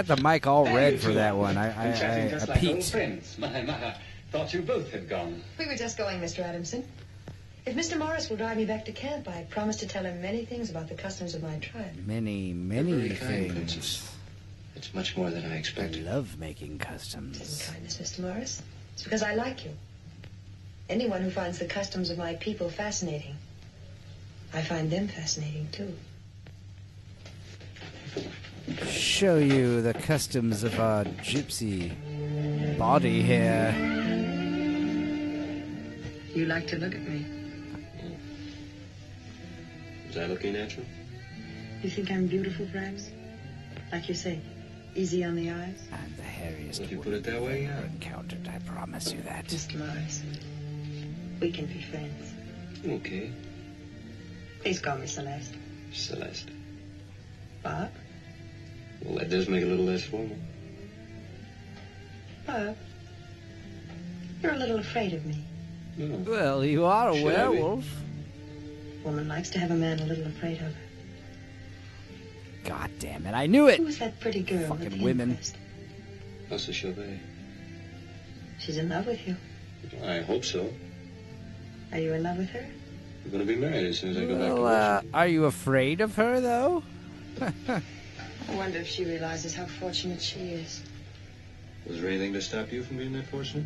the mic all red for that one. Been chatting just like old peeked. friends. My, thought you both had gone. We were just going, Mr. Adamson. If Mr. Morris will drive me back to camp, I promise to tell him many things about the customs of my tribe. Many Very kind, things. Princess. It's much more than I I expected. love making It isn't customs. kindness, Mr. Morris. It's because I like you. Anyone who finds the customs of my people fascinating, I find them fascinating too. Show you the customs of our gypsy body hair. You like to look at me. Was I looking at you? You think I'm beautiful, perhaps? Like you say, easy on the eyes? I'm the hairiest Would you put it that way? I've ever encountered. I promise you that. Mr. Morris, we can be friends. Okay. Please call me Celeste. Celeste. Bob? Well, that does make it a little less formal. Bob, you're a little afraid of me. No. Well, you are a Should I be? werewolf. Woman likes to have a man a little afraid of her. God damn it, I knew it! Who was that pretty girl at Fucking the women. inquest? Elsa Chauvet. She's in love with you. I hope so. Are you in love with her? We're going to be married as soon as I go back to Well, work. are you afraid of her, though? I wonder if she realizes how fortunate she is. Was there anything to stop you from being that fortunate?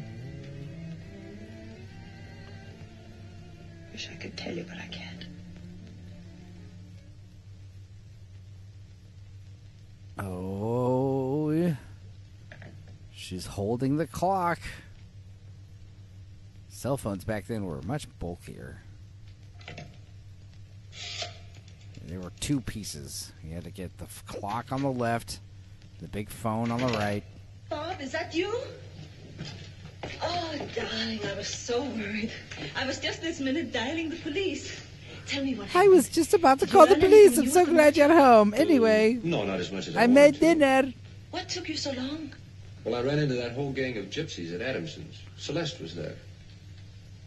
Wish I could tell you, but I can't. Oh, she's holding the clock. Cell phones back then were much bulkier. There were two pieces. You had to get the clock on the left, the big phone on the right. Bob, is that you? Oh, darling, I was so worried. I was just this minute dialing the police. Tell me what I was just about to call the police. I'm so glad you're home. Anyway, No, not as much as I wanted made to. dinner. What took you so long? Well, I ran into that whole gang of gypsies at Adamson's. Celeste was there.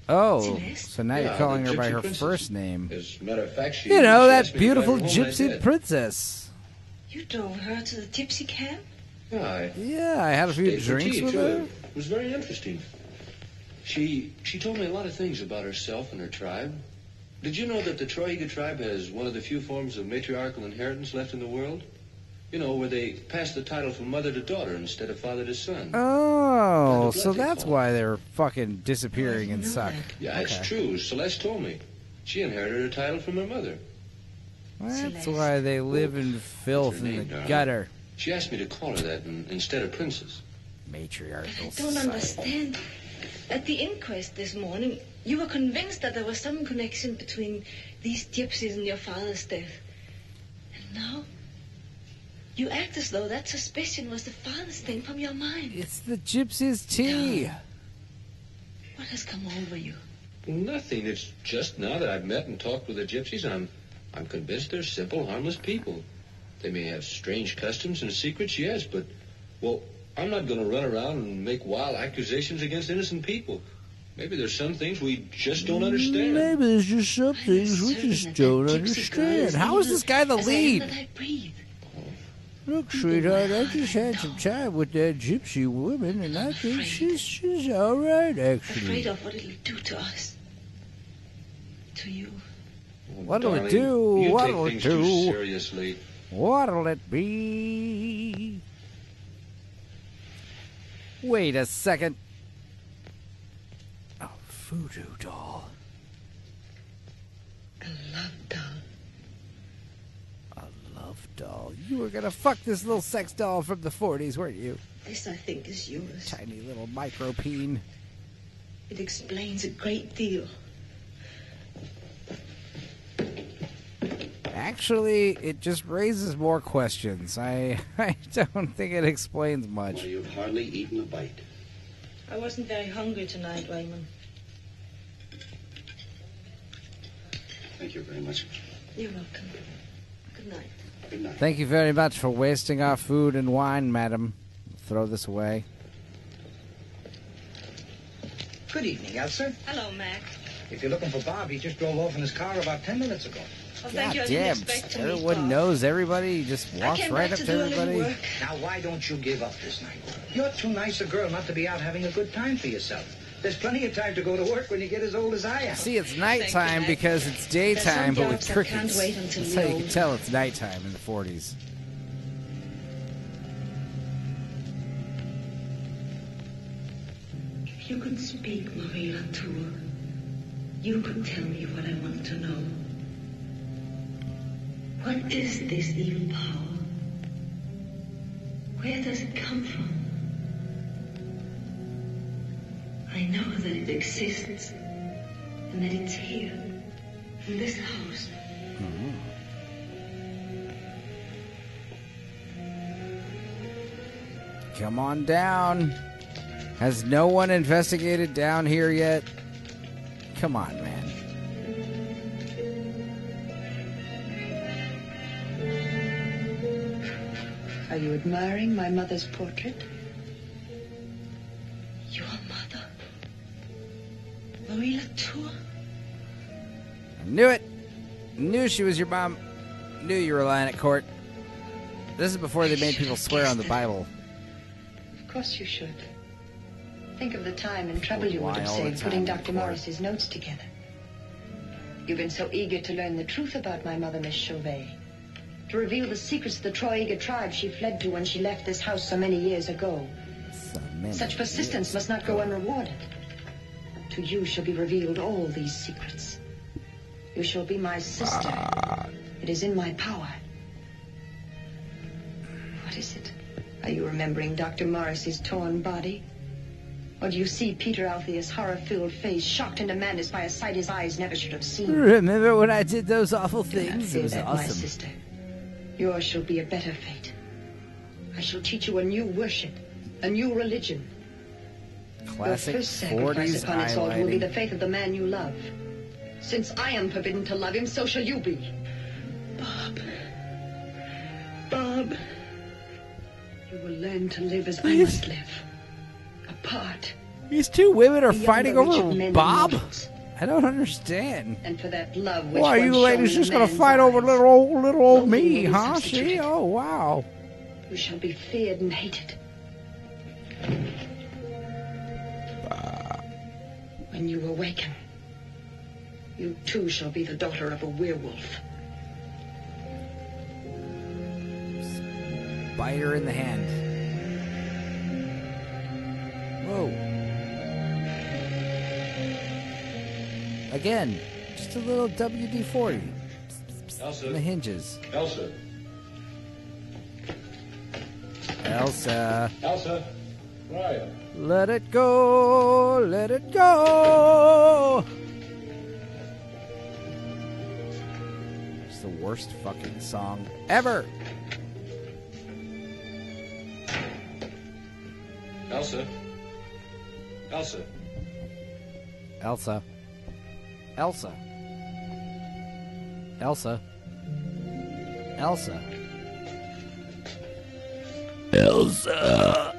Oh, Celeste? so now Yeah, you're calling the her by gypsy her princess. first name. As a matter of fact, she You know, she that asked me to beautiful drive her home, and I gypsy did. princess. You drove her to the tipsy camp? Yeah, Yeah, I had a few stayed for drinks tea, with too. her. It was very interesting. She told me a lot of things about herself and her tribe. Did you know that the Troiga tribe has one of the few forms of matriarchal inheritance left in the world? You know, where they pass the title from mother to daughter instead of father to son. Oh, Kind of so blood they that's call why they're fucking disappearing and suck. Yeah, it's true. Celeste told me. She inherited her title from her mother. That's Celeste. why they live in filth her in name, the darling? gutter. She asked me to call her that instead of princess. Matriarchal I don't society. understand. At the inquest this morning, you were convinced that there was some connection between these gypsies and your father's death. And now, you act as though that suspicion was the farthest thing from your mind. It's the gypsies' tea. What has come over you? Nothing. It's just now that I've met and talked with the gypsies, I'm convinced they're simple, harmless people. They may have strange customs and secrets, yes, but, well, I'm not going to run around and make wild accusations against innocent people. Maybe there's some things we just don't understand. Maybe there's just some things we just don't understand. How is this guy the lead? Look, sweetheart, I just had some time with that gypsy woman, and I think she's all right, actually. Afraid of what it'll do to us. To you. What'll it Darling, do? you What'll take it things too do? seriously. What'll it be? Wait a second. A voodoo doll. A love doll. A love doll. You were gonna fuck this little sex doll from the 40s, weren't you? This, I think, is yours. Tiny little micro-peen. It explains a great deal. Actually, it just raises more questions. I don't think it explains much. Well, you've hardly eaten a bite. I wasn't very hungry tonight, Raymond. Thank you very much. You're welcome. Good night. Good night. Thank you very much for wasting our food and wine, madam. Throw this away. Good evening, Elsa. Hello, Mac. If you're looking for Bob, he just drove off in his car about 10 minutes ago. Well, thank you. I God didn't damn, expect to meet everyone Bob. knows everybody. He just walks came right back up to to do a little everybody. work. Now, why don't you give up this night? You're too nice a girl not to be out having a good time for yourself. There's plenty of time to go to work when you get as old as I am. See, it's nighttime because it's daytime, but with jobs I crickets. can't wait until That's how you you're can old. tell it's nighttime in the 40s. If you could speak, Marie Latour, you could tell me what I want to know. What is this evil power? Where does it come from? I know that it exists, And that it's here, in this house. Come on down. Has no one investigated down here yet? Come on, man. Are you admiring my mother's portrait? Your mother? Marie Latour? I knew it. Knew she was your mom. Knew you were lying at court. This is before they made people swear on the Bible. Of course you should. Think of the time and trouble you would have Lie all the saved time putting in Dr. court. Morris's notes together. You've been so eager to learn the truth about my mother, Miss Chauvet. To reveal the secrets of the Troyega tribe she fled to when she left this house so many years ago. Such persistence must not go unrewarded. To you shall be revealed all these secrets. You shall be my sister. It is in my power. What is it? Are you remembering Dr. Morris's torn body? Or do you see Peter Althea's horror-filled face, shocked into madness by a sight his eyes never should have seen? Remember when I did those awful things? Fear It was that, my awesome. sister. Yours shall be a better fate. I shall teach you a new worship, a new religion. Classic Your first sacrifice 40s upon its altar will be highlighting. the faith of the man you love. Since I am forbidden to love him, so shall you be. Bob. Bob. You will learn to live as I must live. Apart. These two women are Beyond fighting the reach over of men and Bob? mortals. I don't understand. And for that love which Why, once you shone ladies in a just gonna man's fight over eyes, little old me, Nothing will be huh? substituted. See? Oh, wow. You shall be feared and hated. When you awaken, you too shall be the daughter of a werewolf. Bite her in the hand. Whoa. Again, just a little WD-40 Elsa. in the hinges. Elsa. Elsa. Elsa. Where are you? Let it go, let it go. It's the worst fucking song ever. Elsa. Elsa. Elsa. Elsa. Elsa. Elsa. Elsa.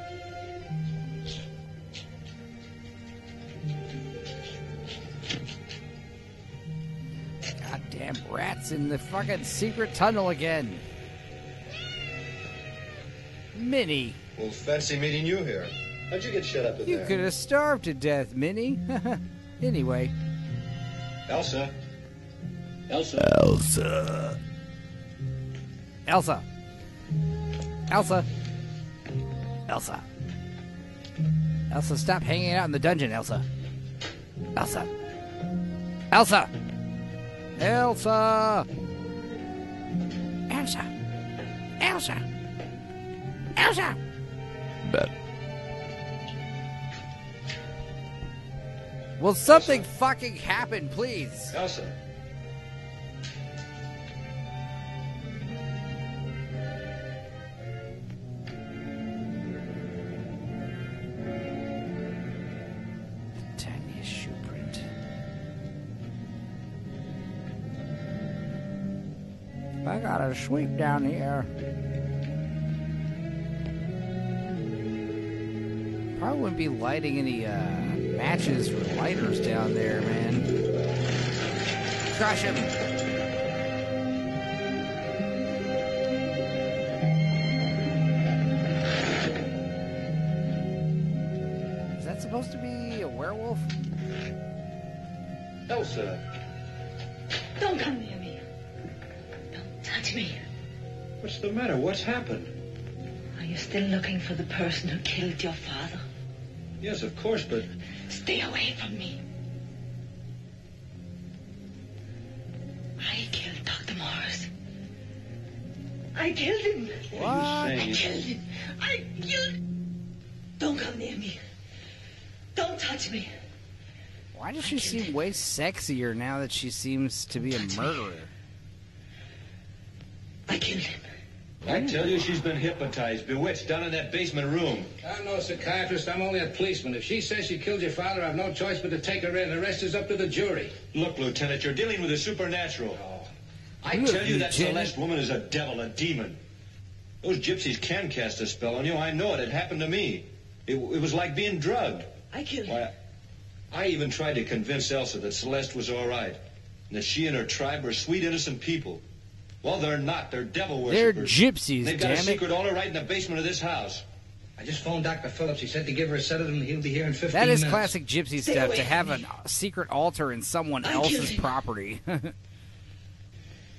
Goddamn rats in the fucking secret tunnel again. Minnie. Well, fancy meeting you here. How'd you get shut up in You there? could have starved to death, Minnie. Anyway. Elsa. Elsa. Elsa. Elsa. Elsa. Elsa. Elsa, stop hanging out in the dungeon, Elsa. Elsa. Elsa. Elsa. Elsa. Elsa. Elsa. Will something fucking happen, please? Elsa. Tiniest shoe print. I got a sweep down here. Probably wouldn't be lighting any matches or lighters down there, man. Crush him. Is that supposed to be a werewolf? Elsa. Don't come near me. Don't touch me. What's the matter? What's happened? Are you still looking for the person who killed your father? Yes, of course, but... Stay away from me. I killed Dr. Morris. I killed him. What are you I saying? killed him. I killed... Don't come near me. Don't touch me. Why does she seem way sexier now that she seems to be a murderer? I killed him. I tell you, she's been hypnotized, bewitched, down in that basement room. I'm no psychiatrist. I'm only a policeman. If she says she killed your father, I've no choice but to take her in. The rest is up to the jury. Look, Lieutenant, you're dealing with the supernatural. Oh. I tell you, that Celeste woman is a devil, a demon. Those gypsies can cast a spell on you. I know it. It happened to me. It was like being drugged. I killed him. Why, I even tried to convince Elsa that Celeste was all right, and that she and her tribe were sweet, innocent people. Well, they're not. They're devil worshippers. They're gypsies, They've got a damn it. secret altar right in the basement of this house. I just phoned Dr. Phillips. He said to give her a sedative and he'll be here in 15 That is minutes. classic gypsy Stay stuff, away to from have me. a secret altar in someone else's property.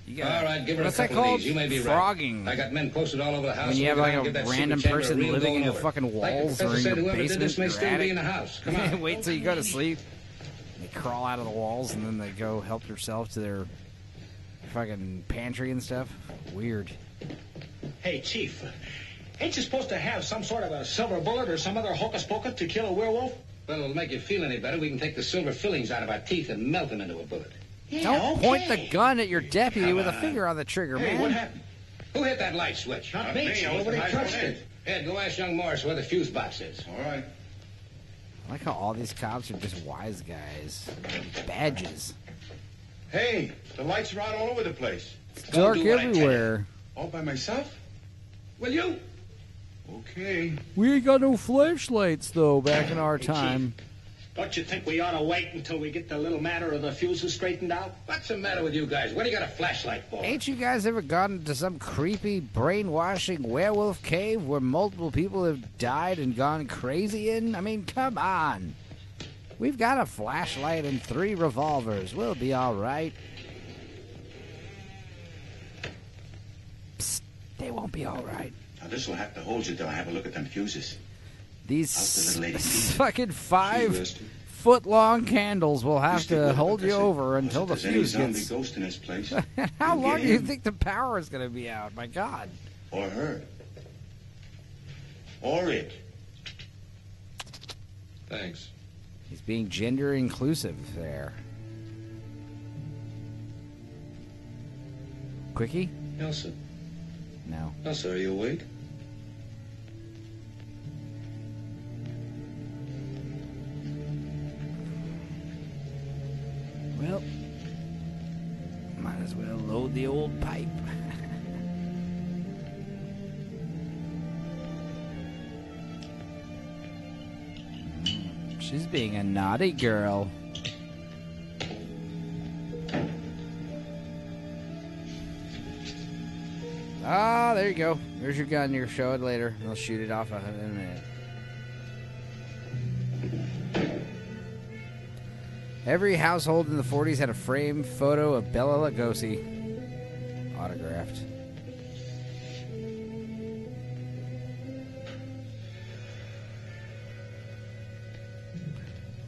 You All right, give her what's a that couple called? of these. You may be Frogging. right. I got men posted all over the house. When you so have we like can a give that random super chamber person a real living in the going-over. fucking Like the walls or professor in said, your whoever did basement, this may your still be attic. in the house. Come on. Wait till you go to sleep. They crawl out of the walls and then they go help themselves to their fucking pantry and stuff. Weird. Hey, Chief, ain't you supposed to have some sort of a silver bullet or some other hocus pocus to kill a werewolf? Well, it'll make you feel any better. We can take the silver fillings out of our teeth and melt them into a bullet. Don't point the gun at your deputy with a finger on the trigger, Hey, man. what happened? Who hit that light switch? Not me, Chief. Nobody touched it. Ed, go ask young Morris where the fuse box is. All right. I like how all these cops are just wise guys. Badges. Hey, the lights are on all over the place. It's dark everywhere. All by myself? Will you? Okay. We ain't got no flashlights, though, back in our time. Don't you think we ought to wait until we get the little matter of the fuses straightened out? What's the matter with you guys? What do you got a flashlight for? Ain't you guys ever gone into some creepy, brainwashing werewolf cave where multiple people have died and gone crazy in? I mean, come on. We've got a flashlight and 3 revolvers. We'll be all right. Psst, they won't be all right. Now, this will have to hold you till I have a look at them fuses. These How's the little lady fucking 5-foot-long candles will have to hold you over until the There's any fuse zombie gets... ghost in this place. How You'll long get do you him. think the power is going to be out? My God. Or her. Or it. Thanks. He's being gender inclusive there. Quickie? Elsa. No. Elsa, are you awake? Well, might as well load the old pipe. She's being a naughty girl. Ah, there you go. There's your gun. You'll show it later. I'll shoot it off in a minute. Every household in the 40s had a framed photo of Bela Lugosi. Autographed.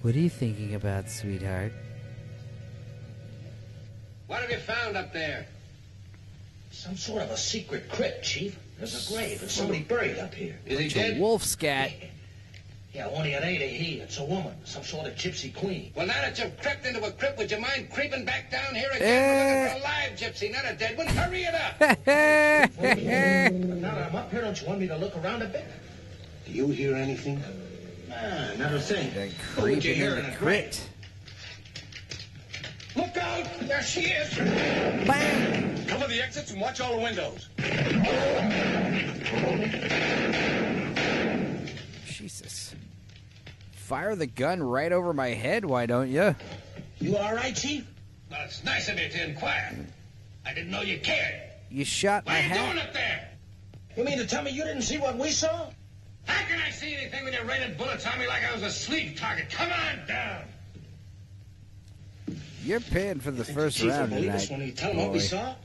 What are you thinking about, sweetheart? What have you found up there? Some sort of a secret crypt, Chief. There's a grave and somebody buried up here. Is he It's a dead? wolf scat. Yeah, only it ain't a he. It's a woman. Some sort of gypsy queen. Well, now that you've crept into a crypt, would you mind creeping back down here again? We're looking for a live gypsy, not a dead one. Hurry it up! But now that I'm up here, don't you want me to look around a bit? Do you hear anything? Nah, not a thing. Then What would you creeping hear in in the a crypt. Look out! There she is! Bang! Cover the exits and watch all the windows. Jesus. Fire the gun right over my head, why don't you? You all right, Chief? Well, it's nice of you to inquire. I didn't know you cared. You shot What my are you doing hat. up there? You mean to tell me you didn't see what we saw? How can I see anything when you're raining bullets on me like I was a sleep target? Come on down. You're paying for the first Chief will round believe us tonight. when we tell him what we boy. saw?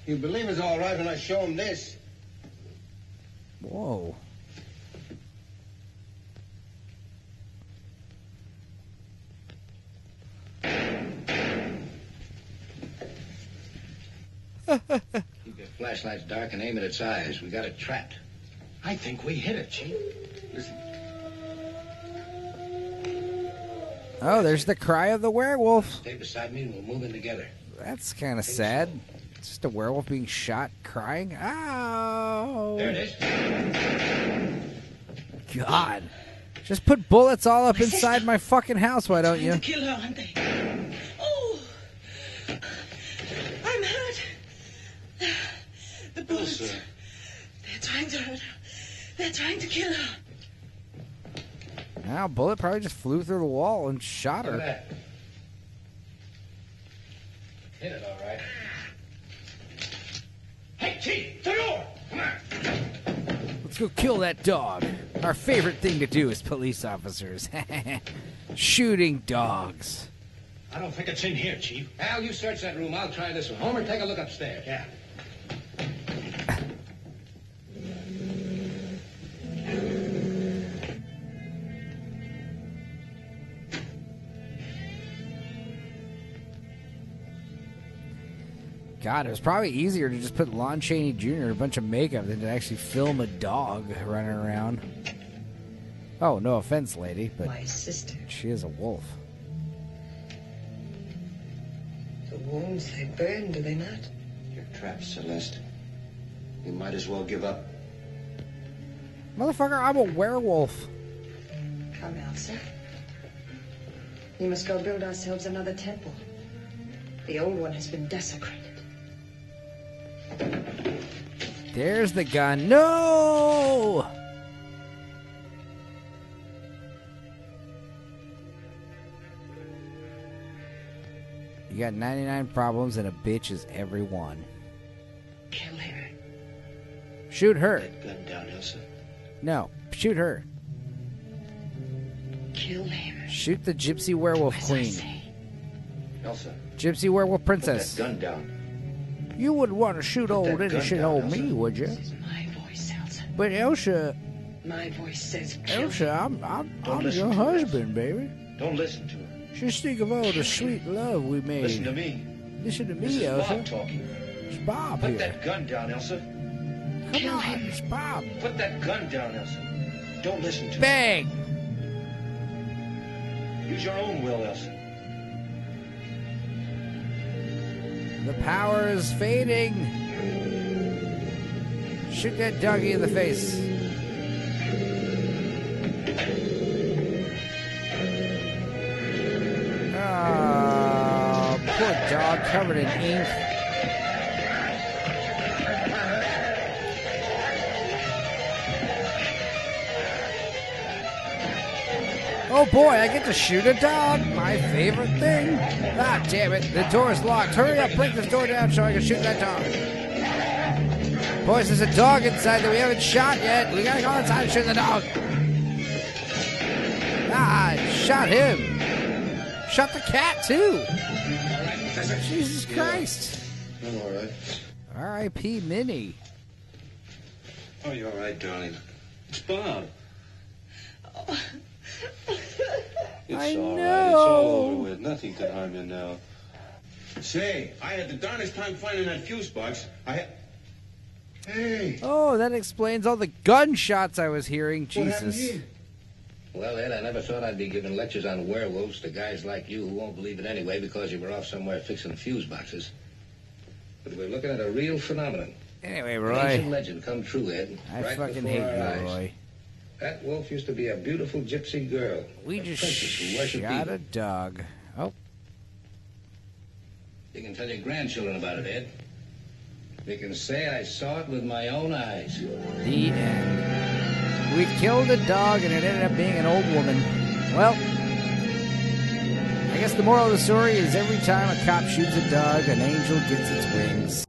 You believe it's all right when I show him this? Whoa. Keep your flashlights dark and aim at its eyes. We got it trapped. I think we hit it, Chief. Listen. Oh, there's the cry of the werewolf. Stay beside me and we'll move in together. That's kind of sad. It's just a werewolf being shot, crying. Ow! There it is. God. Just put bullets all up inside my fucking house, why don't you? Kill her, aren't they? Oh, I'm hurt. The bullets. They're trying to hurt her. They're trying to kill her. Now, bullet probably just flew through the wall and shot her. Look at that. Hit it, all right. Hey, Chief, to the door! Come on. Let's go kill that dog. Our favorite thing to do as police officers. Shooting dogs. I don't think it's in here, Chief. Al, you search that room. I'll try this one. Homer, take a look upstairs. Yeah. God, it was probably easier to just put Lon Chaney Jr. in a bunch of makeup than to actually film a dog running around. Oh, no offense, lady, but My sister. she is a wolf. The wounds, they burn, do they not? You're trapped, Celeste. You might as well give up. Motherfucker, I'm a werewolf. Come, Elsa. We must go build ourselves another temple. The old one has been desecrated. There's the gun. No! You got 99 problems and a bitch is every one. Kill her. Shoot her. Put that gun down, Elsa. No, shoot her. Kill him. Shoot the gypsy werewolf queen. Elsa. Gypsy werewolf princess. Put that gun down. You wouldn't want to shoot old that gun innocent down, old Elsa. me, would you? This is my voice, Elsa. But Elsa, My voice says kill. Elsa, I'm Don't listen your to her, husband, baby. Don't listen to her. Just think of all the sweet love we made. Listen to me. Listen to This me, is Elsa. Bob talking. It's Bob Put here. that gun down, Elsa. Come on, it's Bob. Put that gun down, Elsa. Don't listen to her. Bang! Use your own will, Elsa. The power is fading. Shoot that doggy in the face. Oh, poor dog covered in ink. Oh boy, I get to shoot a dog. My favorite thing. Ah, damn it. The door's locked. Hurry up, break this door down so I can shoot that dog. Boys, there's a dog inside that we haven't shot yet. We gotta go inside and shoot the dog. Ah, shot him. Shot the cat, too. Jesus Christ. I'm all right. R.I.P. Minnie. Oh, you're all right, darling. It's Bob. It's I all know. right. It's all over with. Nothing can harm you now. Say, I had the darnest time finding that fuse box. Hey. Oh, that explains all the gunshots I was hearing. What happened Jesus. here? Well, Ed, I never thought I'd be giving lectures on werewolves to guys like you who won't believe it anyway because you were off somewhere fixing fuse boxes. But we're looking at a real phenomenon. Anyway, An Roy. ancient legend come true, Ed. I right fucking before hate our you, eyes. Roy. That wolf used to be a beautiful gypsy girl. We a just princess who worshipped shot evil. a dog. Oh, You can tell your grandchildren about it, Ed. They can say I saw it with my own eyes. the end. We killed a dog and it ended up being an old woman. Well, I guess the moral of the story is every time a cop shoots a dog, an angel gets its wings.